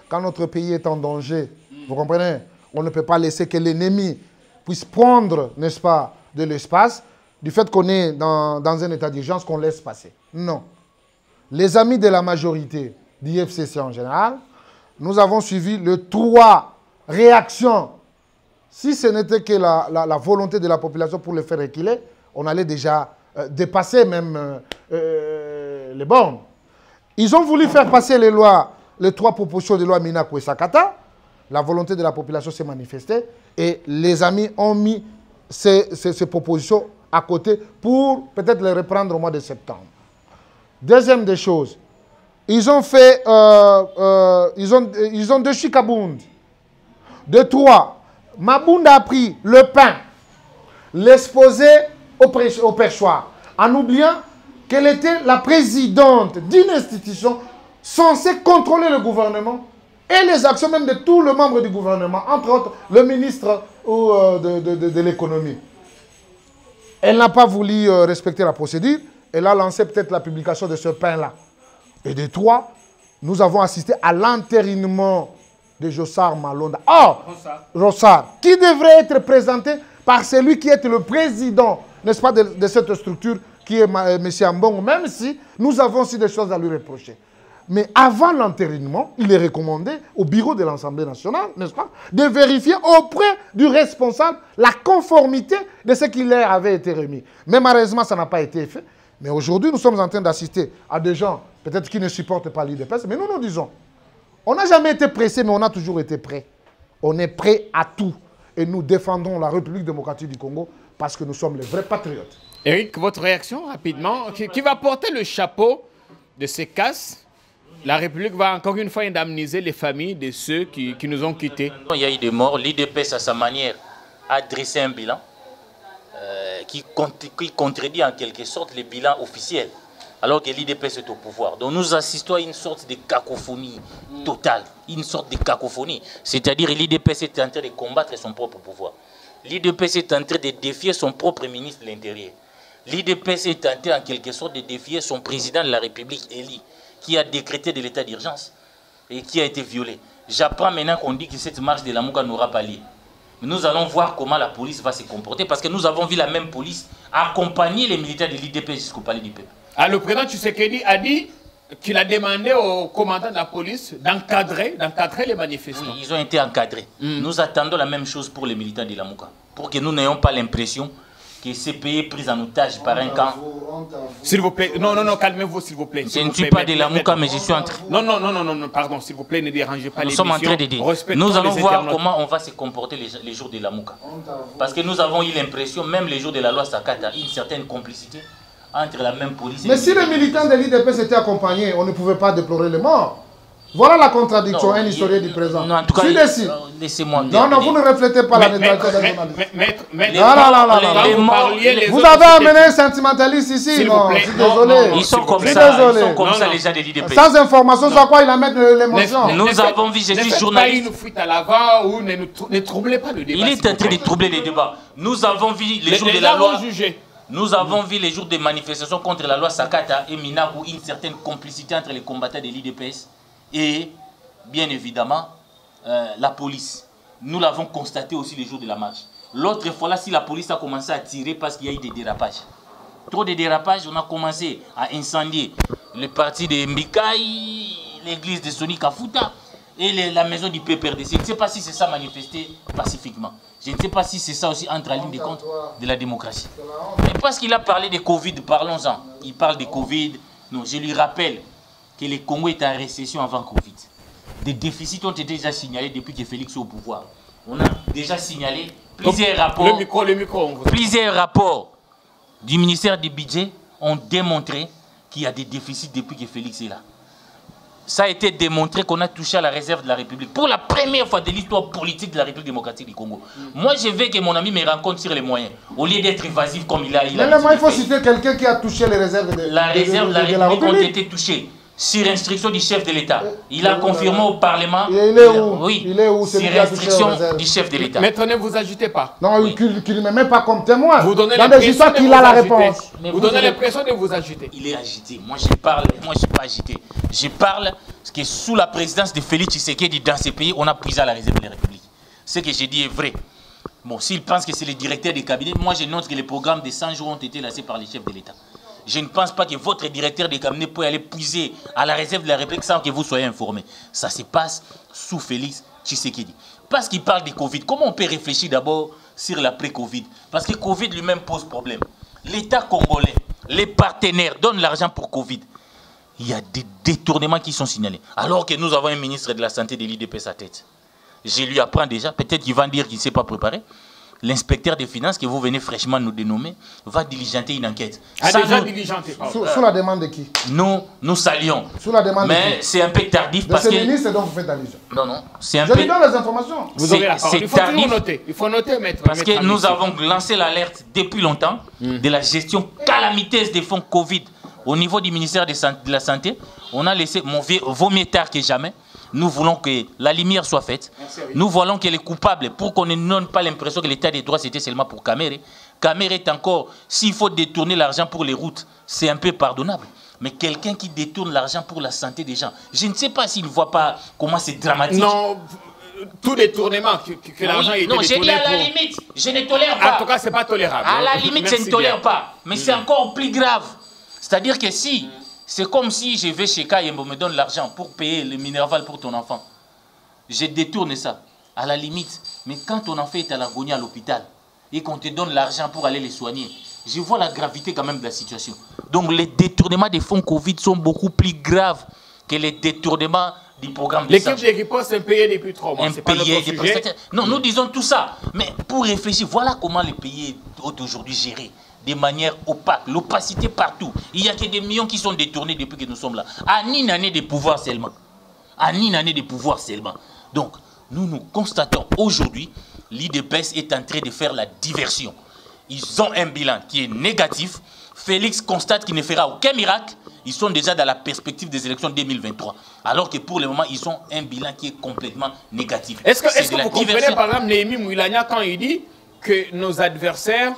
quand notre pays est en danger, vous comprenez, on ne peut pas laisser que l'ennemi puisse prendre, n'est-ce pas, de l'espace, du fait qu'on est dans un état d'urgence qu'on laisse passer. Non. Les amis de la majorité d'IFCC en général, nous avons suivi les 3 réactions. Si ce n'était que la volonté de la population pour le faire reculer, on allait déjà dépasser même les bornes. Ils ont voulu faire passer les lois, les 3 propositions de loi Minakou et Sakata. La volonté de la population s'est manifestée et les amis ont mis ces propositions à côté pour peut-être les reprendre au mois de septembre. Deuxième des choses, ils ont fait, ils ont déchu Kabound. De 3, Mabounda a pris le pain, l'exposé au perchoir, en oubliant qu'elle était la présidente d'une institution censée contrôler le gouvernement et les actions même de tous les membres du gouvernement, entre autres le ministre de l'économie. Elle n'a pas voulu respecter la procédure. Elle a lancé peut-être la publication de ce pain-là. Et de trois, nous avons assisté à l'entérinement de Jossard Malonda. Or, Rossard, qui devrait être présenté par celui qui est le président, n'est-ce pas, de cette structure, qui est M. Ambongo, même si nous avons aussi des choses à lui reprocher. Mais avant l'entérinement, il est recommandé au bureau de l'Assemblée nationale, n'est-ce pas, de vérifier auprès du responsable la conformité de ce qui leur avait été remis. Mais malheureusement, ça n'a pas été fait. Mais aujourd'hui, nous sommes en train d'assister à des gens, peut-être qui ne supportent pas l'UDPS, mais nous disons, on n'a jamais été pressé, mais on a toujours été prêt. On est prêt à tout. Et nous défendons la République démocratique du Congo parce que nous sommes les vrais patriotes. Eric, votre réaction rapidement, qui va porter le chapeau de ces casses? La République va encore une fois indemniser les familles de ceux qui nous ont quittés. Il y a eu des morts. L'IDPS, à sa manière, a dressé un bilan qui contredit en quelque sorte les bilans officiels, alors que l'IDPS est au pouvoir. Donc nous assistons à une sorte de cacophonie totale, une sorte de cacophonie. C'est-à-dire que l'IDPS est en train de combattre son propre pouvoir. L'IDPS est en train de défier son propre ministre de l'Intérieur. L'IDPS est en train en quelque sorte de défier son président de la République, Eli, qui a décrété de l'état d'urgence et qui a été violé. J'apprends maintenant qu'on dit que cette marche de Lamuka n'aura pas lieu. Mais nous allons voir comment la police va se comporter, parce que nous avons vu la même police accompagner les militaires de l'IDP jusqu'au palais du peuple. Ah, le président Tshisekedi a dit qu'il a demandé au commandant de la police d'encadrer les manifestants. Oui, ils ont été encadrés. Nous attendons la même chose pour les militants de Lamuka, pour que nous n'ayons pas l'impression que ces pays pris en otage par un camp. S'il vous plaît, non, calmez-vous s'il vous plaît. Je ne suis pas de Lamuka, mais je suis en train... Non, pardon, s'il vous plaît, ne dérangez pas les Nous sommes en train de dire. Nous allons voir comment on va se comporter les jours de Lamuka. Parce que nous avons eu l'impression, même les jours de la loi Sakata, une certaine complicité entre la même police et... Mais si les militants de l'IDPS étaient accompagnés, on ne pouvait pas déplorer les morts. Voilà la contradiction, un historien du présent. Non, en tout cas, laissez-moi dire. Non, vous ne reflétez pas la neutralité d'un journaliste. Vous avez amené un sentimentaliste ici, non, je suis désolé. Ils sont comme ça, les gens de l'IDP. Sans information, sur quoi il a mis l'émotion. Nous avons vu, je suis journaliste. Ne fuite à l'avant ou ne troublez pas le débat. Il est en train de troubler les débats. Nous avons vu les jours de la loi. Nous avons vu les jours de manifestations contre la loi Sakata et Minakou, une certaine complicité entre les combattants de l'IDPS et, bien évidemment, la police. Nous l'avons constaté aussi les jours de la marche. L'autre fois là, si la police a commencé à tirer parce qu'il y a eu des dérapages. Trop de dérapages, on a commencé à incendier le parti de Mbikai, l'église de Soni Kafuta et la maison du PPRDC. Je ne sais pas si c'est ça manifesté pacifiquement. Je ne sais pas si c'est ça aussi entre la ligne de compte de la démocratie. Mais parce qu'il a parlé de Covid, parlons-en. Il parle de Covid. Non, je lui rappelle que le Congo est en récession avant Covid. Des déficits ont été déjà signalés depuis que Félix est au pouvoir. On a déjà signalé plusieurs rapports. Plusieurs rapports du ministère du Budget ont démontré qu'il y a des déficits depuis que Félix est là. Ça a été démontré qu'on a touché à la réserve de la République. Pour la première fois de l'histoire politique de la République démocratique du Congo. Moi, je veux que mon ami me rencontre sur les moyens. Au lieu d'être évasif comme il a... il faut citer quelqu'un qui a touché les réserves de la réserve de la République. Ont été touchées sur instruction du chef de l'État. Il a confirmé au Parlement. Il est où? Oui, il est où, sur instruction du chef de l'État. Maître, ne vous agitez pas. Non, oui. qu'il ne me met pas comme témoin. Vous donnez dans des histoires qu'il a la réponse. Vous donnez l'impression de vous agiter. Il est agité. Moi, je parle. Moi, je ne suis pas agité. Je parle parce que sous la présidence de Félix Tshisekedi, dans ces pays, on a pris à la réserve de la République. Ce que j'ai dit est vrai. Bon, s'il pense que c'est le directeur des cabinets, moi, je note que les programmes de 100 jours ont été lancés par les chefs de l'État. Je ne pense pas que votre directeur des cabinets peut aller puiser à la réserve de la République sans que vous soyez informé. Ça se passe sous Félix Tshisekedi. Parce qu'il parle de Covid, comment on peut réfléchir d'abord sur l'après-Covid? Parce que Covid lui-même pose problème. L'État congolais, les partenaires donnent l'argent pour Covid. Il y a des détournements qui sont signalés. Alors que nous avons un ministre de la Santé de l'IDP sa tête. Je lui apprends déjà, peut-être qu'il va dire qu'il ne s'est pas préparé. L'inspecteur des finances que vous venez fraîchement nous dénommer va diligenter une enquête. Sous la demande de qui? Nous saluons. Sous la demande mais c'est un peu tardif parce que... c'est le ministre dont vous faites allusion. Non, c'est un peu... peu... Je lui donne les informations. Vous aurez la parole. Il faut noter, maître. Parce que nous avons lancé l'alerte depuis longtemps de la gestion calamiteuse des fonds Covid Au niveau du ministère de la Santé, on a laissé, vaut mieux tard que jamais. Nous voulons que la lumière soit faite. Nous voulons que les coupables, pour qu'on ne donne pas l'impression que l'état des droits c'était seulement pour Kamere. Kamere est encore, s'il faut détourner l'argent pour les routes, c'est un peu pardonnable. Mais quelqu'un qui détourne l'argent pour la santé des gens, je ne sais pas s'il ne voit pas comment c'est dramatique. Non, tout détournement, que l'argent est détourné. Non, j'ai dit à la limite, je ne tolère pas. En tout cas, ce n'est pas tolérable. À la limite, je ne tolère pas. Mais c'est encore plus grave. C'est-à-dire que si, c'est comme si je vais chez Kayembo, me donne l'argent pour payer le minerval pour ton enfant. Je détourne ça, à la limite. Mais quand ton enfant est à l'agonie à l'hôpital et qu'on te donne l'argent pour aller les soigner, je vois la gravité quand même de la situation. Donc les détournements des fonds Covid sont beaucoup plus graves que les détournements du programme de santé. L'équipe de riposte est payée depuis 3 mois. Impayé des prestataires. Non, nous disons tout ça. Mais pour réfléchir, voilà comment les pays sont aujourd'hui gérés. De manière opaque, l'opacité partout. Il n'y a que des millions qui sont détournés depuis que nous sommes là. À une année de pouvoir seulement. À une année de pouvoir seulement. Donc, nous constatons aujourd'hui, l'IDPS est en train de faire la diversion. Ils ont un bilan qui est négatif. Félix constate qu'il ne fera aucun miracle. Ils sont déjà dans la perspective des élections 2023. Alors que pour le moment, ils ont un bilan qui est complètement négatif. Est-ce que vous comprenez par exemple Néhémie Mouilania quand il dit que nos adversaires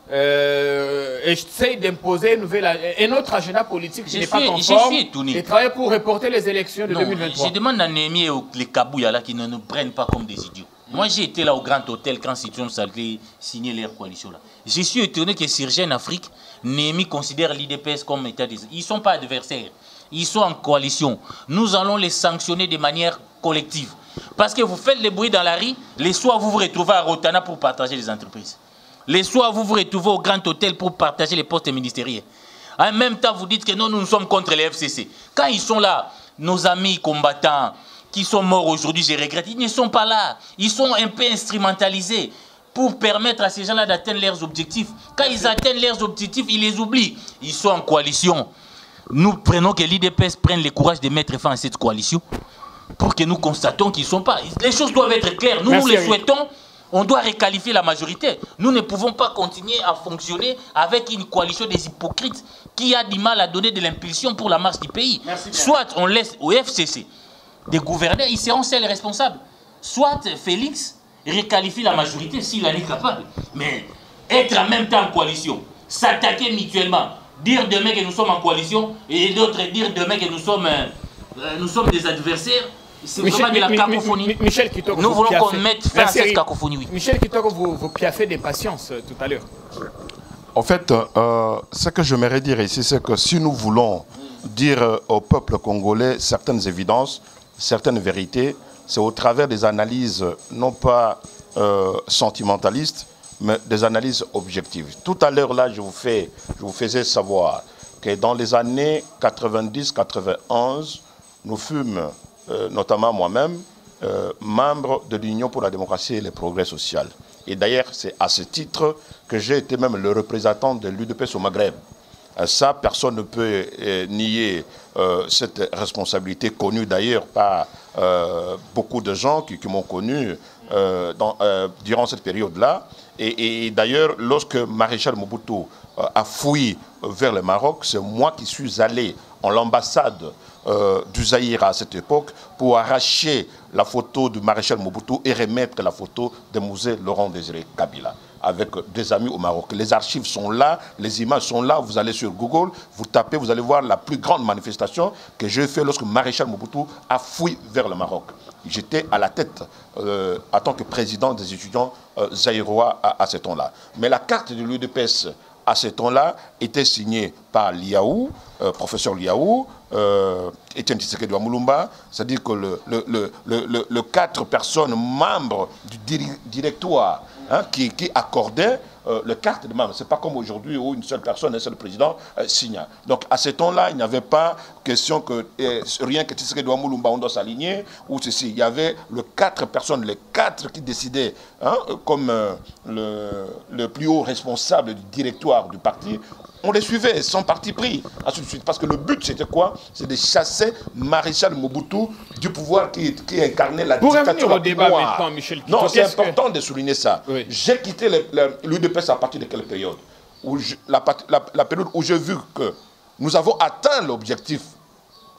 essayent d'imposer un autre agenda politique qui n'est pas conforme et travaillent pour reporter les élections de 2023? Je demande à Néhémie et les Kabouya là qui ne nous prennent pas comme des idiots. Moi, j'ai été là au Grand Hôtel quand Situation Salvé signé leur coalition là. Je suis étonné que sur Jeune Afrique, Néhémie considère l'IDPS comme état des... Ils ne sont pas adversaires. Ils sont en coalition. Nous allons les sanctionner de manière collective. Parce que vous faites le bruit dans la rue, les soirs vous vous retrouvez à Rotana pour partager les entreprises. Les soirs vous vous retrouvez au Grand Hôtel pour partager les postes ministériels. En même temps, vous dites que non, nous sommes contre les FCC. Quand ils sont là, nos amis combattants qui sont morts aujourd'hui, je regrette, ils ne sont pas là. Ils sont un peu instrumentalisés pour permettre à ces gens-là d'atteindre leurs objectifs. Quand ils atteignent leurs objectifs, ils les oublient. Ils sont en coalition. Nous prenons que l'IDPS prenne le courage de mettre fin à cette coalition pour que nous constatons qu'ils ne sont pas. Les choses doivent être claires. Nous, nous les souhaitons. On doit requalifier la majorité. Nous ne pouvons pas continuer à fonctionner avec une coalition des hypocrites qui a du mal à donner de l'impulsion pour la marche du pays. Soit on laisse au FCC des gouverneurs, ils seront seuls responsables. Soit Félix requalifie la majorité s'il en est capable. Mais être en même temps en coalition, s'attaquer mutuellement, dire demain que nous sommes en coalition et d'autres dire demain que nous sommes des adversaires, c'est vraiment de la cacophonie. Michel Kitoko, nous voulons qu'on mette fin à cette cacophonie. Oui. Michel Kitoko, vous piaffez d'impatience tout à l'heure. En fait, ce que j'aimerais dire ici, c'est que si nous voulons dire au peuple congolais certaines évidences, certaines vérités, c'est au travers des analyses, non pas sentimentalistes, mais des analyses objectives. Tout à l'heure, là, je vous faisais savoir que dans les années 90-91, nous fûmes, notamment moi-même, membre de l'Union pour la démocratie et le progrès social. Et d'ailleurs, c'est à ce titre que j'ai été même le représentant de l'UDPS au Maghreb. Ça, personne ne peut nier cette responsabilité connue d'ailleurs par beaucoup de gens qui m'ont connu durant cette période-là. Et d'ailleurs, lorsque Maréchal Mobutu a fui vers le Maroc, c'est moi qui suis allé en l'ambassade du Zaïre à cette époque pour arracher la photo du Maréchal Mobutu et remettre la photo de Mosè Laurent Désiré Kabila avec des amis au Maroc. Les archives sont là, les images sont là, vous allez sur Google, vous tapez, vous allez voir la plus grande manifestation que j'ai faite lorsque Maréchal Mobutu a fui vers le Maroc. J'étais à la tête en tant que président des étudiants zaïrois à ce temps-là. Mais la carte de l'UDPS à ce temps-là était signée par Liaou, professeur Liaou, Etienne Tshisekedi Wamulumba, c'est-à-dire que le 4 personnes membres du directoire qui accordaient le carte de membre. Ce n'est pas comme aujourd'hui où une seule personne, un seul président signe. Donc à ce temps-là, il n'y avait pas question que rien que Tshisekedi Wamulumba on doit s'aligner ou ceci. Il y avait les 4 personnes, les 4 qui décidaient comme le plus haut responsable du directoire du parti. On les suivait sans parti pris, ainsi de suite. Parce que le but, c'était quoi? C'est de chasser Maréchal Mobutu du pouvoir qui incarnait la dictature. Au débat maintenant, Michel Kitoko, non, c'est important de souligner ça. Oui. J'ai quitté l'UDPS à partir de quelle période? La période où j'ai vu que nous avons atteint l'objectif.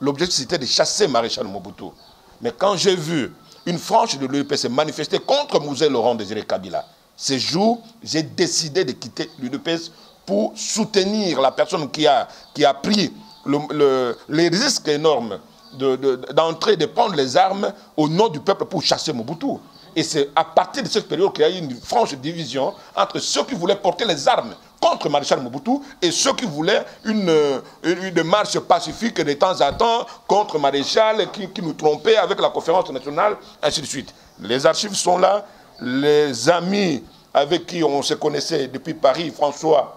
L'objectif, c'était de chasser Maréchal Mobutu. Mais quand j'ai vu une frange de l'UDPS se manifester contre Mouzé Laurent Désiré Kabila, ce jour, j'ai décidé de quitter l'UDPS pour soutenir la personne qui a pris les risques énormes d'entrer, de prendre les armes au nom du peuple pour chasser Mobutu. Et c'est à partir de cette période qu'il y a eu une franche division entre ceux qui voulaient porter les armes contre Maréchal Mobutu et ceux qui voulaient une marche pacifique de temps à temps contre Maréchal qui nous trompait avec la conférence nationale, ainsi de suite. Les archives sont là, les amis avec qui on se connaissait depuis Paris, François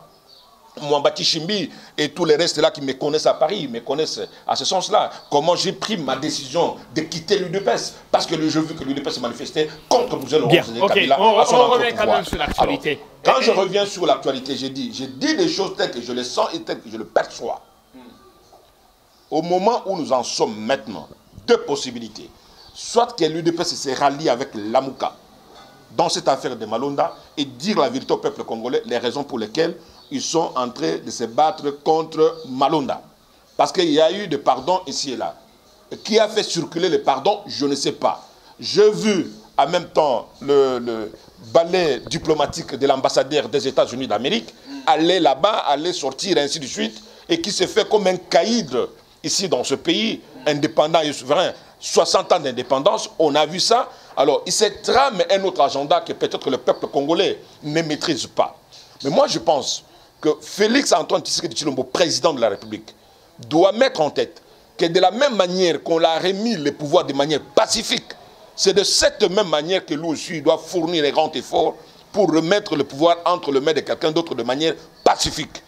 Mwambati Chimbi et tous les restes là qui me connaissent à Paris, me connaissent à ce sens-là. Comment j'ai pris ma décision de quitter l'UDPS parce que j'ai vu que l'UDPS se manifestait contre Mouzé Laurent Désiré Kabila. On revient quand même sur l'actualité. Quand je reviens sur l'actualité, j'ai dit des choses telles que je les sens et telles que je le perçois. Au moment où nous en sommes maintenant, deux possibilités. Soit que l'UDPS se rallie avec l'Amouka dans cette affaire de Malonda et dire la vérité au peuple congolais, les raisons pour lesquelles ils sont en train de se battre contre Malonda. Parce qu'il y a eu des pardons ici et là. Qui a fait circuler les pardons, je ne sais pas. J'ai vu en même temps le balai diplomatique de l'ambassadeur des États-Unis d'Amérique aller là-bas, aller sortir, ainsi de suite, et qui se fait comme un caïd ici dans ce pays, indépendant et souverain. 60 ans d'indépendance, on a vu ça. Alors, il se trame un autre agenda que peut-être le peuple congolais ne maîtrise pas. Mais moi, je pense que Félix Antoine Tshisekedi Tshilombo, président de la République, doit mettre en tête que de la même manière qu'on l'a remis le pouvoir de manière pacifique, c'est de cette même manière que lui aussi doit fournir un grand effort pour remettre le pouvoir entre les mains de quelqu'un d'autre de manière pacifique.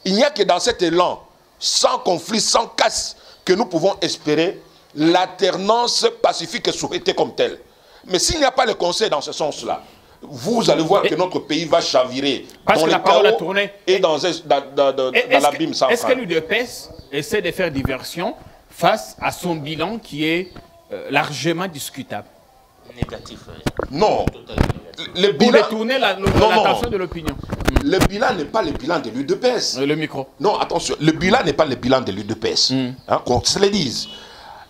Il n'y a que dans cet élan, sans conflit, sans casse, que nous pouvons espérer l'alternance pacifique souhaitée comme telle. Mais s'il n'y a pas le conseil dans ce sens-là, vous allez voir que notre pays va chavirer dans le chaos et dans l'abîme sans fin. Est-ce que l'UDPS essaie de faire diversion face à son bilan qui est largement discutable? Négatif. Non. Le Pour bilan... détourner l'attention de l'opinion. Le bilan n'est pas le bilan de l'UDPS. Le micro. Non, attention. Le bilan n'est pas le bilan de l'UDPS. Hein, qu'on se le dise.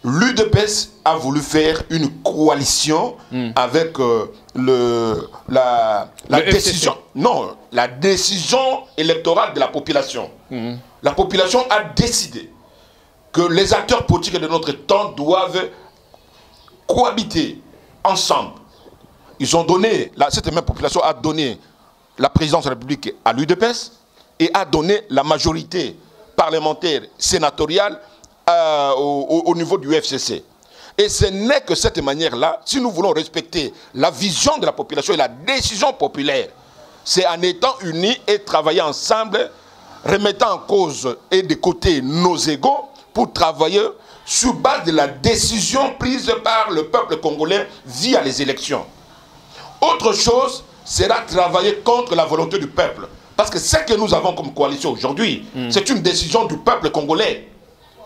L'UDPS a voulu faire une coalition avec la décision. FCC. Non, la décision électorale de la population. La population a décidé que les acteurs politiques de notre temps doivent cohabiter ensemble. Ils ont donné, cette même population a donné la présidence de la République à l'UDPS et a donné la majorité parlementaire sénatoriale au niveau du FCC. Et ce n'est que cette manière-là, si nous voulons respecter la vision de la population et la décision populaire, c'est en étant unis et travailler ensemble, remettant en cause et de côté nos égos pour travailler sur base de la décision prise par le peuple congolais via les élections. Autre chose sera travailler contre la volonté du peuple. Parce que ce que nous avons comme coalition aujourd'hui, c'est une décision du peuple congolais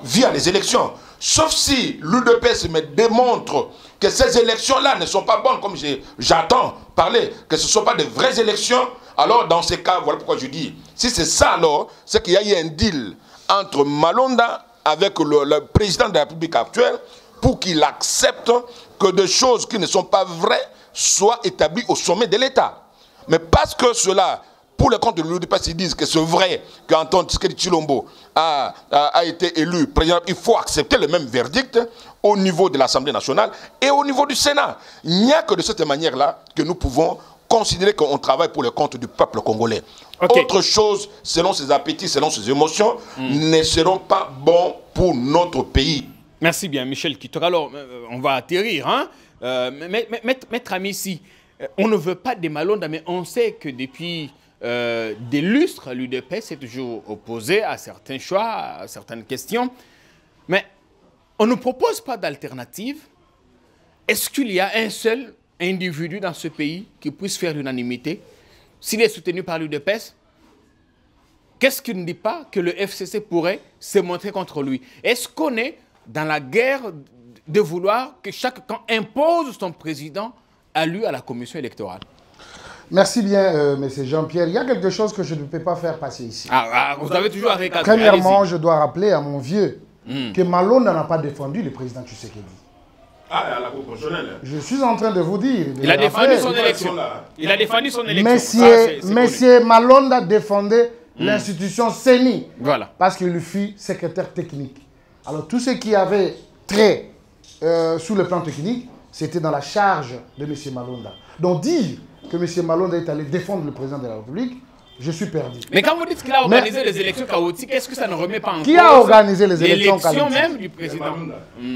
via les élections. Sauf si l'UDPS me démontre que ces élections-là ne sont pas bonnes, comme j'attends parler, que ce ne sont pas de vraies élections, alors dans ces cas, voilà pourquoi je dis, si c'est ça alors, c'est qu'il y a eu un deal entre Malonda avec le président de la République actuelle pour qu'il accepte que des choses qui ne sont pas vraies soient établies au sommet de l'État. Mais parce que cela, pour le compte de l'UDPS, ils disent que c'est vrai qu'Antoine Tshisekedi Tshilombo a été élu président, il faut accepter le même verdict au niveau de l'Assemblée nationale et au niveau du Sénat. Il n'y a que de cette manière-là que nous pouvons considérer qu'on travaille pour le compte du peuple congolais. Okay. Autre chose, selon ses appétits, selon ses émotions, ne seront pas bons pour notre pays. Merci bien, Michel Kitoko. Alors, on va atterrir. Hein? Maître Amissi, on ne veut pas des Malonda, mais on sait que depuis des lustres, l'UDPS est toujours opposé à certains choix, à certaines questions. Mais on ne propose pas d'alternative. Est-ce qu'il y a un seul individu dans ce pays qui puisse faire l'unanimité? S'il est soutenu par l'UDPS, qu'est-ce qui ne dit pas que le FCC pourrait se montrer contre lui? Est-ce qu'on est dans la guerre de vouloir que chaque camp impose son président à lui, à la commission électorale? Merci bien, M. Jean-Pierre. Il y a quelque chose que je ne peux pas faire passer ici. Vous avez toujours à recadrer. Premièrement, je dois rappeler à mon vieux que Malonda n'a pas défendu le président Tshisekedi. Ah, à la Cour constitutionnelle. Je suis en train de vous dire. Il a défendu son élection. Il a défendu son élection. Monsieur Malonda défendait l'institution CENI. Voilà. Parce qu'il fut secrétaire technique. Alors, tout ce qui avait trait sous le plan technique, c'était dans la charge de M. Malonda. Donc, dire que M. Malonda est allé défendre le président de la République, je suis perdu. Mais quand vous dites qu'il a organisé les élections chaotiques, est-ce que ça ne remet pas en cause qui a organisé les élections chaotiques même du président?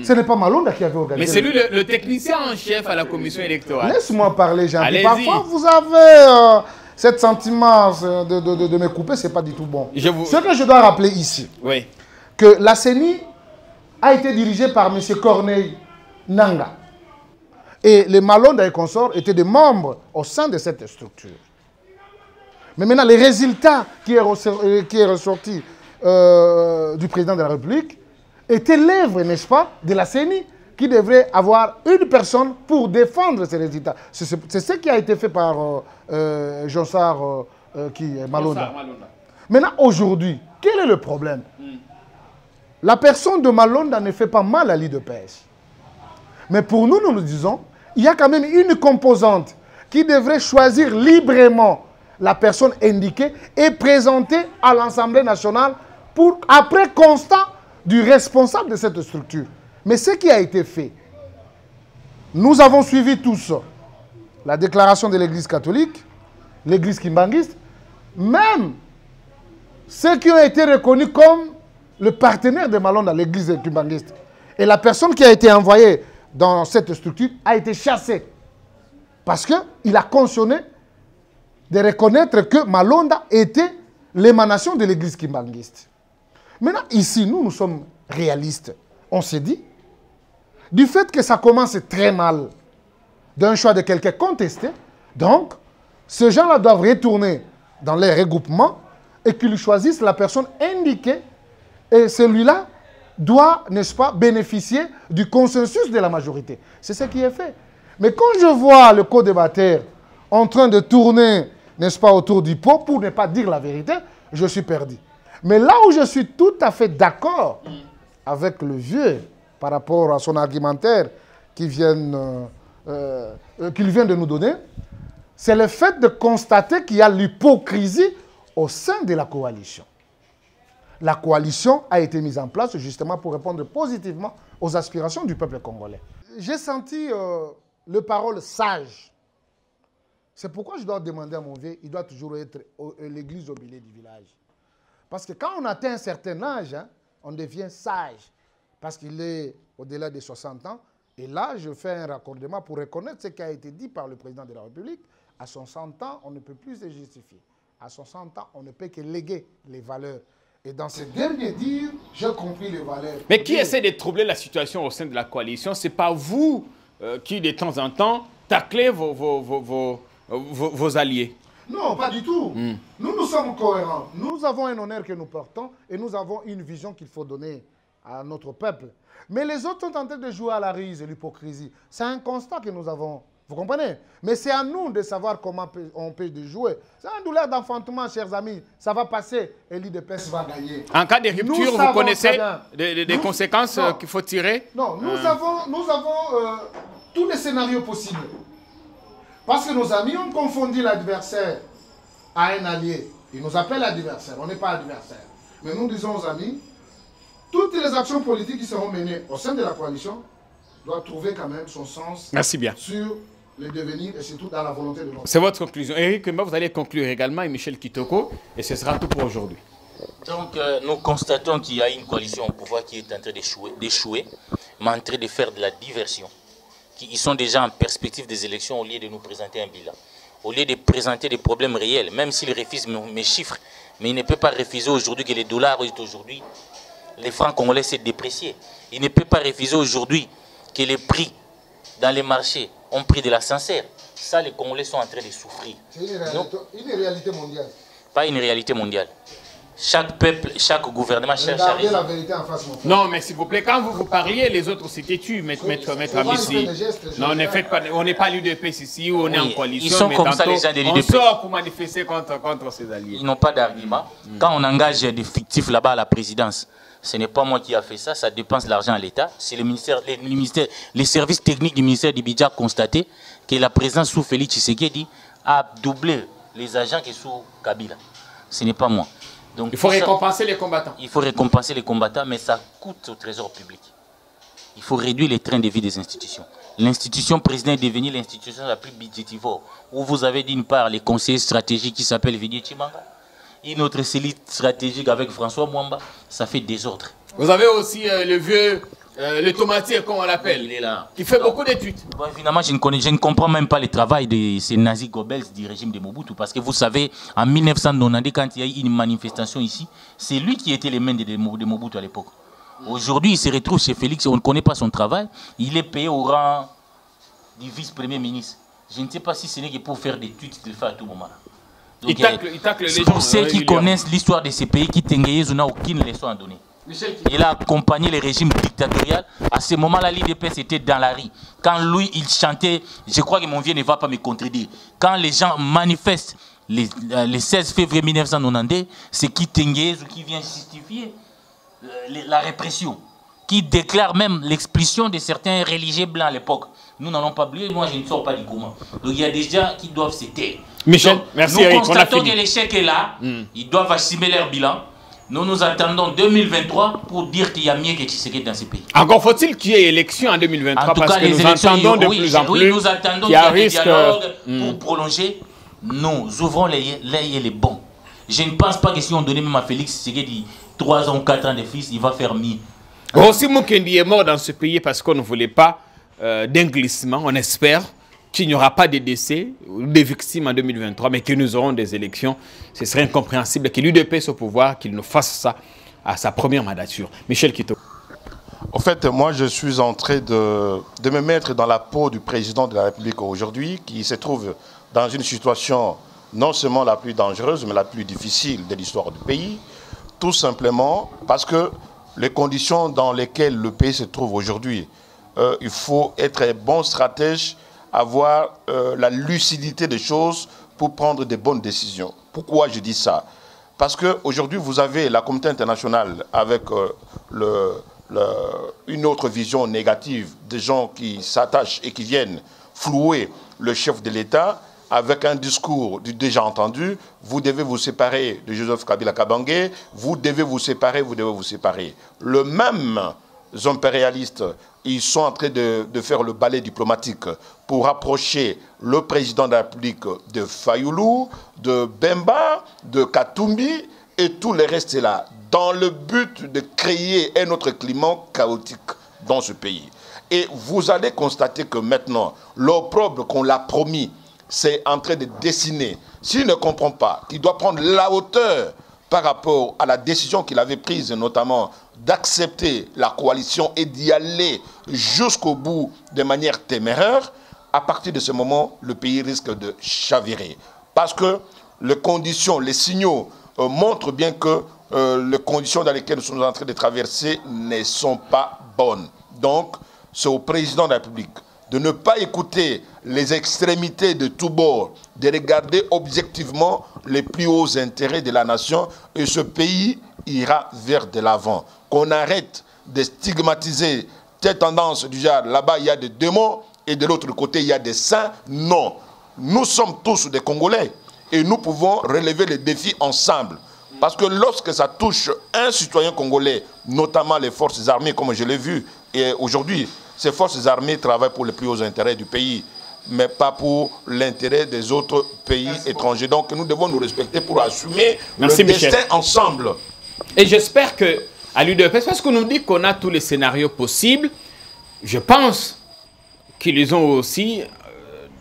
Ce n'est pas Malonda qui avait organisé. Mais c'est lui le technicien en chef à la commission électorale. Laisse-moi parler, Jean-Pierre. Allez-y. Parfois, vous avez ce sentiment de me couper, ce n'est pas du tout bon. Ce que je dois rappeler ici, oui, que la CENI a été dirigée par M. Corneille Nanga. Et les Malonda et consorts étaient des membres au sein de cette structure. Mais maintenant, les résultats qui est ressorti du président de la République étaient l'œuvre, n'est-ce pas, de la CENI, qui devrait avoir une personne pour défendre ces résultats. C'est ce qui a été fait par Jean-Sar Malonda. Maintenant, aujourd'hui, quel est le problème? La personne de Malonda ne fait pas mal à l'île de pêche. Mais pour nous, nous disons, il y a quand même une composante qui devrait choisir librement la personne indiquée et présentée à l'Assemblée nationale pour, après constat du responsable de cette structure. Mais ce qui a été fait, nous avons suivi tous la déclaration de l'Église catholique, l'Église kimbanguiste, même ceux qui ont été reconnus comme le partenaire de Malonda, l'Église kimbanguiste. Et la personne qui a été envoyée dans cette structure a été chassée parce qu'il a cautionné de reconnaître que Malonda était l'émanation de l'Église kimbanguiste. Maintenant, ici, nous sommes réalistes. On s'est dit, du fait que ça commence très mal, d'un choix de quelqu'un contesté, donc, ces gens-là doivent retourner dans les regroupements et qu'ils choisissent la personne indiquée et celui-là doit, n'est-ce pas, bénéficier du consensus de la majorité. C'est ce qui est fait. Mais quand je vois le co-débatteur en train de tourner, n'est-ce pas, autour du pot pour ne pas dire la vérité, je suis perdu. Mais là où je suis tout à fait d'accord avec le vieux par rapport à son argumentaire qu'il vient de nous donner, c'est le fait de constater qu'il y a l'hypocrisie au sein de la coalition. La coalition a été mise en place justement pour répondre positivement aux aspirations du peuple congolais. J'ai senti le parole sage. C'est pourquoi je dois demander à mon vieux, il doit toujours être l'église au milieu du village. Parce que quand on atteint un certain âge, hein, on devient sage. Parce qu'il est au-delà de 60 ans. Et là, je fais un raccordement pour reconnaître ce qui a été dit par le président de la République. À son 100 ans, on ne peut plus se justifier. À son 100 ans, on ne peut que léguer les valeurs. Et dans ces derniers dires, j'ai compris les valeurs. Mais qui essaie de troubler la situation au sein de la coalition? Ce n'est pas vous qui, de temps en temps, taclez vos alliés. Non, pas du tout. Nous sommes cohérents. Nous avons un honneur que nous portons et nous avons une vision qu'il faut donner à notre peuple. Mais les autres sont en train de jouer à la rise et l'hypocrisie. C'est un constat que nous avons. Vous comprenez? Mais c'est à nous de savoir comment on peut jouer. C'est un douleur d'enfantement, chers amis. Ça va passer et l'IDPS va gagner. En cas de rupture, vous connaissez des conséquences qu'il faut tirer? Non, nous avons tous les scénarios possibles. Parce que nos amis ont confondu l'adversaire à un allié. Ils nous appellent adversaire. On n'est pas adversaire. Mais nous disons aux amis, toutes les actions politiques qui seront menées au sein de la coalition doivent trouver quand même son sens. Merci bien. Sur le devenir et surtout dans la volonté de l'homme. C'est votre conclusion. Éric, vous allez conclure également et Michel Kitoko. Et ce sera tout pour aujourd'hui. Donc, nous constatons qu'il y a une coalition au pouvoir qui est en train d'échouer, mais en train de faire de la diversion. Ils sont déjà en perspective des élections au lieu de nous présenter un bilan. Au lieu de présenter des problèmes réels, même s'ils refusent mes chiffres, mais il ne peut pas refuser aujourd'hui que les dollars est aujourd'hui, les francs congolais s'est déprécié. Il ne peut pas refuser aujourd'hui que les prix dans les marchés ont pris de la sincère. Ça, les Congolais sont en train de souffrir. C'est une réalité mondiale. Pas une réalité mondiale. chaque peuple, chaque gouvernement cherche à Regardez la vérité en face, mon frère. Non, mais s'il vous plaît, quand vous parliez, les autres s'étaient tués, maître Amissi. Non, on n'est pas l'UDPS ici, où on est en coalition. Ils sont mais comme ça, les gens de l'UDPS. On sort pour manifester contre ses alliés. Ils n'ont pas d'argument. Quand on engage des fictifs là-bas à la présidence, ce n'est pas moi qui a fait ça, ça dépense l'argent à l'État. C'est les services techniques du ministère du Budget ont constaté que la présence sous Félix Tshisekedi a doublé les agents qui sont sous Kabila. Ce n'est pas moi. Donc, il faut récompenser les combattants. Il faut récompenser les combattants, mais ça coûte au trésor public. Il faut réduire les trains de vie des institutions. L'institution président est devenue l'institution la plus budgétivore, où vous avez d'une part les conseillers stratégiques qui s'appellent Vidi Chimanga, une autre cellule stratégique avec François Mwamba, ça fait désordre. Vous avez aussi le vieux, le tomatier, comme on l'appelle, Il est là. qui fait beaucoup d'études. Bon, évidemment, je ne comprends même pas le travail de ces nazis Goebbels du régime de Mobutu, parce que vous savez, en 1990, quand il y a eu une manifestation ici, c'est lui qui était les mains de Mobutu à l'époque. Aujourd'hui, il se retrouve chez Félix, on ne connaît pas son travail, il est payé au rang du vice-premier ministre. Je ne sais pas si ce n'est que pour faire des tweets qu'il fait à tout moment. Donc, il tacle les gens. Pour ceux qui connaissent l'histoire de ces pays, qui Tenguez n'a aucune leçon à donner. Il a accompagné les régimes dictatoriaux. À ce moment-là, l'IDPS était dans la rue. Quand lui, il chantait, je crois que mon vieux ne va pas me contredire. Quand les gens manifestent le 16 février 1990, c'est qui Tenguez ou qui vient justifier la répression, qui déclare même l'expulsion de certains religieux blancs à l'époque. Nous n'allons pas oublier, moi je ne sors pas du comment. Donc il y a des gens qui doivent se taire. Michel, donc, merci nous Eric, constatons que l'échec est là, ils doivent assumer leur bilan. Nous attendons 2023 pour dire qu'il y a mieux que Tshisekedi dans ce pays. Encore faut-il qu'il y ait élection en 2023 en tout parce cas, que nous entendons de plus en plus nous attendons qu'il y ait des dialogues pour prolonger. Nous ouvrons les bons. Je ne pense pas que si on donnait même à Félix Tshisekedi 3 ans ou 4 ans de fils, il va faire mieux. Rossi Mukendi est mort dans ce pays parce qu'on ne voulait pas d'un glissement. On espère qu'il n'y aura pas de décès ou de victimes en 2023, mais que nous aurons des élections. Ce serait incompréhensible que l'UDPS au pouvoir, qu'il nous fasse ça à sa première mandature. Michel Kito. En fait, moi, je suis en train de me mettre dans la peau du président de la République aujourd'hui, qui se trouve dans une situation non seulement la plus dangereuse, mais la plus difficile de l'histoire du pays, tout simplement parce que les conditions dans lesquelles le pays se trouve aujourd'hui, il faut être un bon stratège, avoir la lucidité des choses pour prendre des bonnes décisions. Pourquoi je dis ça? Parce qu'aujourd'hui, vous avez la communauté internationale avec une autre vision négative des gens qui s'attachent et qui viennent flouer le chef de l'État avec un discours du déjà entendu. Vous devez vous séparer de Joseph Kabila Kabange, vous devez vous séparer, vous devez vous séparer. Le même impérialistes, ils sont en train de faire le ballet diplomatique pour rapprocher le président de la République de Fayoulou, de Bemba, de Katumbi et tout le reste là, dans le but de créer un autre climat chaotique dans ce pays. Et vous allez constater que maintenant, l'opprobre qu'on l'a promis, c'est en train de dessiner. S'il ne comprend pas, il doit prendre la hauteur par rapport à la décision qu'il avait prise, notamment d'accepter la coalition et d'y aller jusqu'au bout de manière téméraire. À partir de ce moment, le pays risque de chavirer. Parce que les conditions, les signaux montrent bien que les conditions dans lesquelles nous sommes en train de traverser ne sont pas bonnes. Donc, c'est au président de la République de ne pas écouter les extrémités de tous bords, de regarder objectivement les plus hauts intérêts de la nation, et ce pays ira vers de l'avant. Qu'on arrête de stigmatiser cette tendance du genre, là-bas il y a des démons, et de l'autre côté il y a des saints. Non, nous sommes tous des Congolais, et nous pouvons relever les défis ensemble. Parce que lorsque ça touche un citoyen congolais, notamment les forces armées, comme je l'ai vu, et aujourd'hui, ces forces armées travaillent pour les plus hauts intérêts du pays, mais pas pour l'intérêt des autres pays étrangers. Donc nous devons nous respecter pour assumer le destin ensemble. Et j'espère qu'à l'UDPS, parce qu'on nous dit qu'on a tous les scénarios possibles, je pense qu'ils ont aussi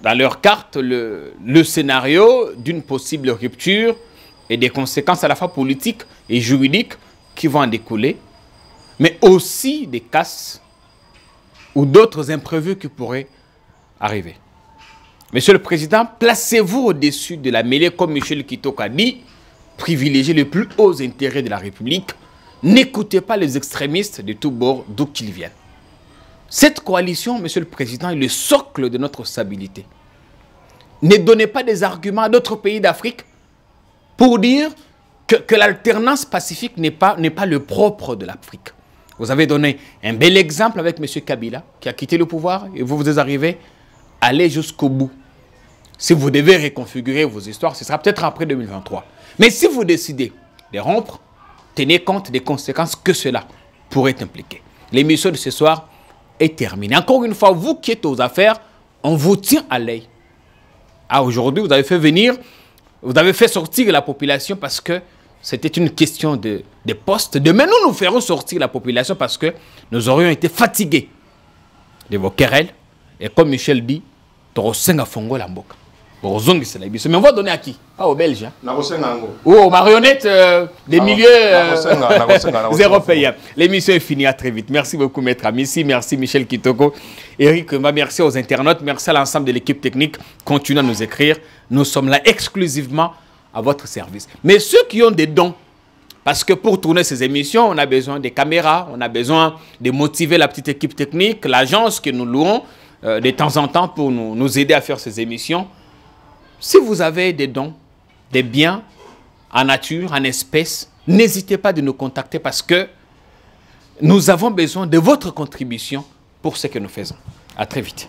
dans leur carte le scénario d'une possible rupture et des conséquences à la fois politiques et juridiques qui vont en découler, mais aussi des casses ou d'autres imprévus qui pourraient arriver. Monsieur le Président, placez-vous au-dessus de la mêlée, comme Michel Kitoko a dit. privilégier les plus hauts intérêts de la République. N'écoutez pas les extrémistes de tous bords, d'où qu'ils viennent. Cette coalition, Monsieur le Président, est le socle de notre stabilité. Ne donnez pas des arguments à d'autres pays d'Afrique pour dire que l'alternance pacifique n'est pas le propre de l'Afrique. Vous avez donné un bel exemple avec M. Kabila, qui a quitté le pouvoir, et vous êtes arrivé à aller jusqu'au bout. Si vous devez reconfigurer vos histoires, ce sera peut-être après 2023. Mais si vous décidez de rompre, tenez compte des conséquences que cela pourrait impliquer. L'émission de ce soir est terminée. Encore une fois, vous qui êtes aux affaires, on vous tient à l'œil. Ah, aujourd'hui, vous avez fait sortir la population parce que c'était une question de postes. Demain, nous ferons sortir la population parce que nous aurions été fatigués de vos querelles. Et comme Michel dit, mais on va donner à qui? Pas aux Belges. Hein? Ou aux marionnettes des milieux européens. L'émission est finie, à très vite. Merci beaucoup, Maître Amissi. Merci, Michel Kitoko. Eric, merci aux internautes. Merci à l'ensemble de l'équipe technique. Continuez à nous écrire. Nous sommes là exclusivement à votre service. Mais ceux qui ont des dons, parce que pour tourner ces émissions, on a besoin des caméras, on a besoin de motiver la petite équipe technique, l'agence que nous louons de temps en temps pour nous aider à faire ces émissions. Si vous avez des dons, des biens en nature, en espèces, n'hésitez pas de nous contacter parce que nous avons besoin de votre contribution pour ce que nous faisons. À très vite.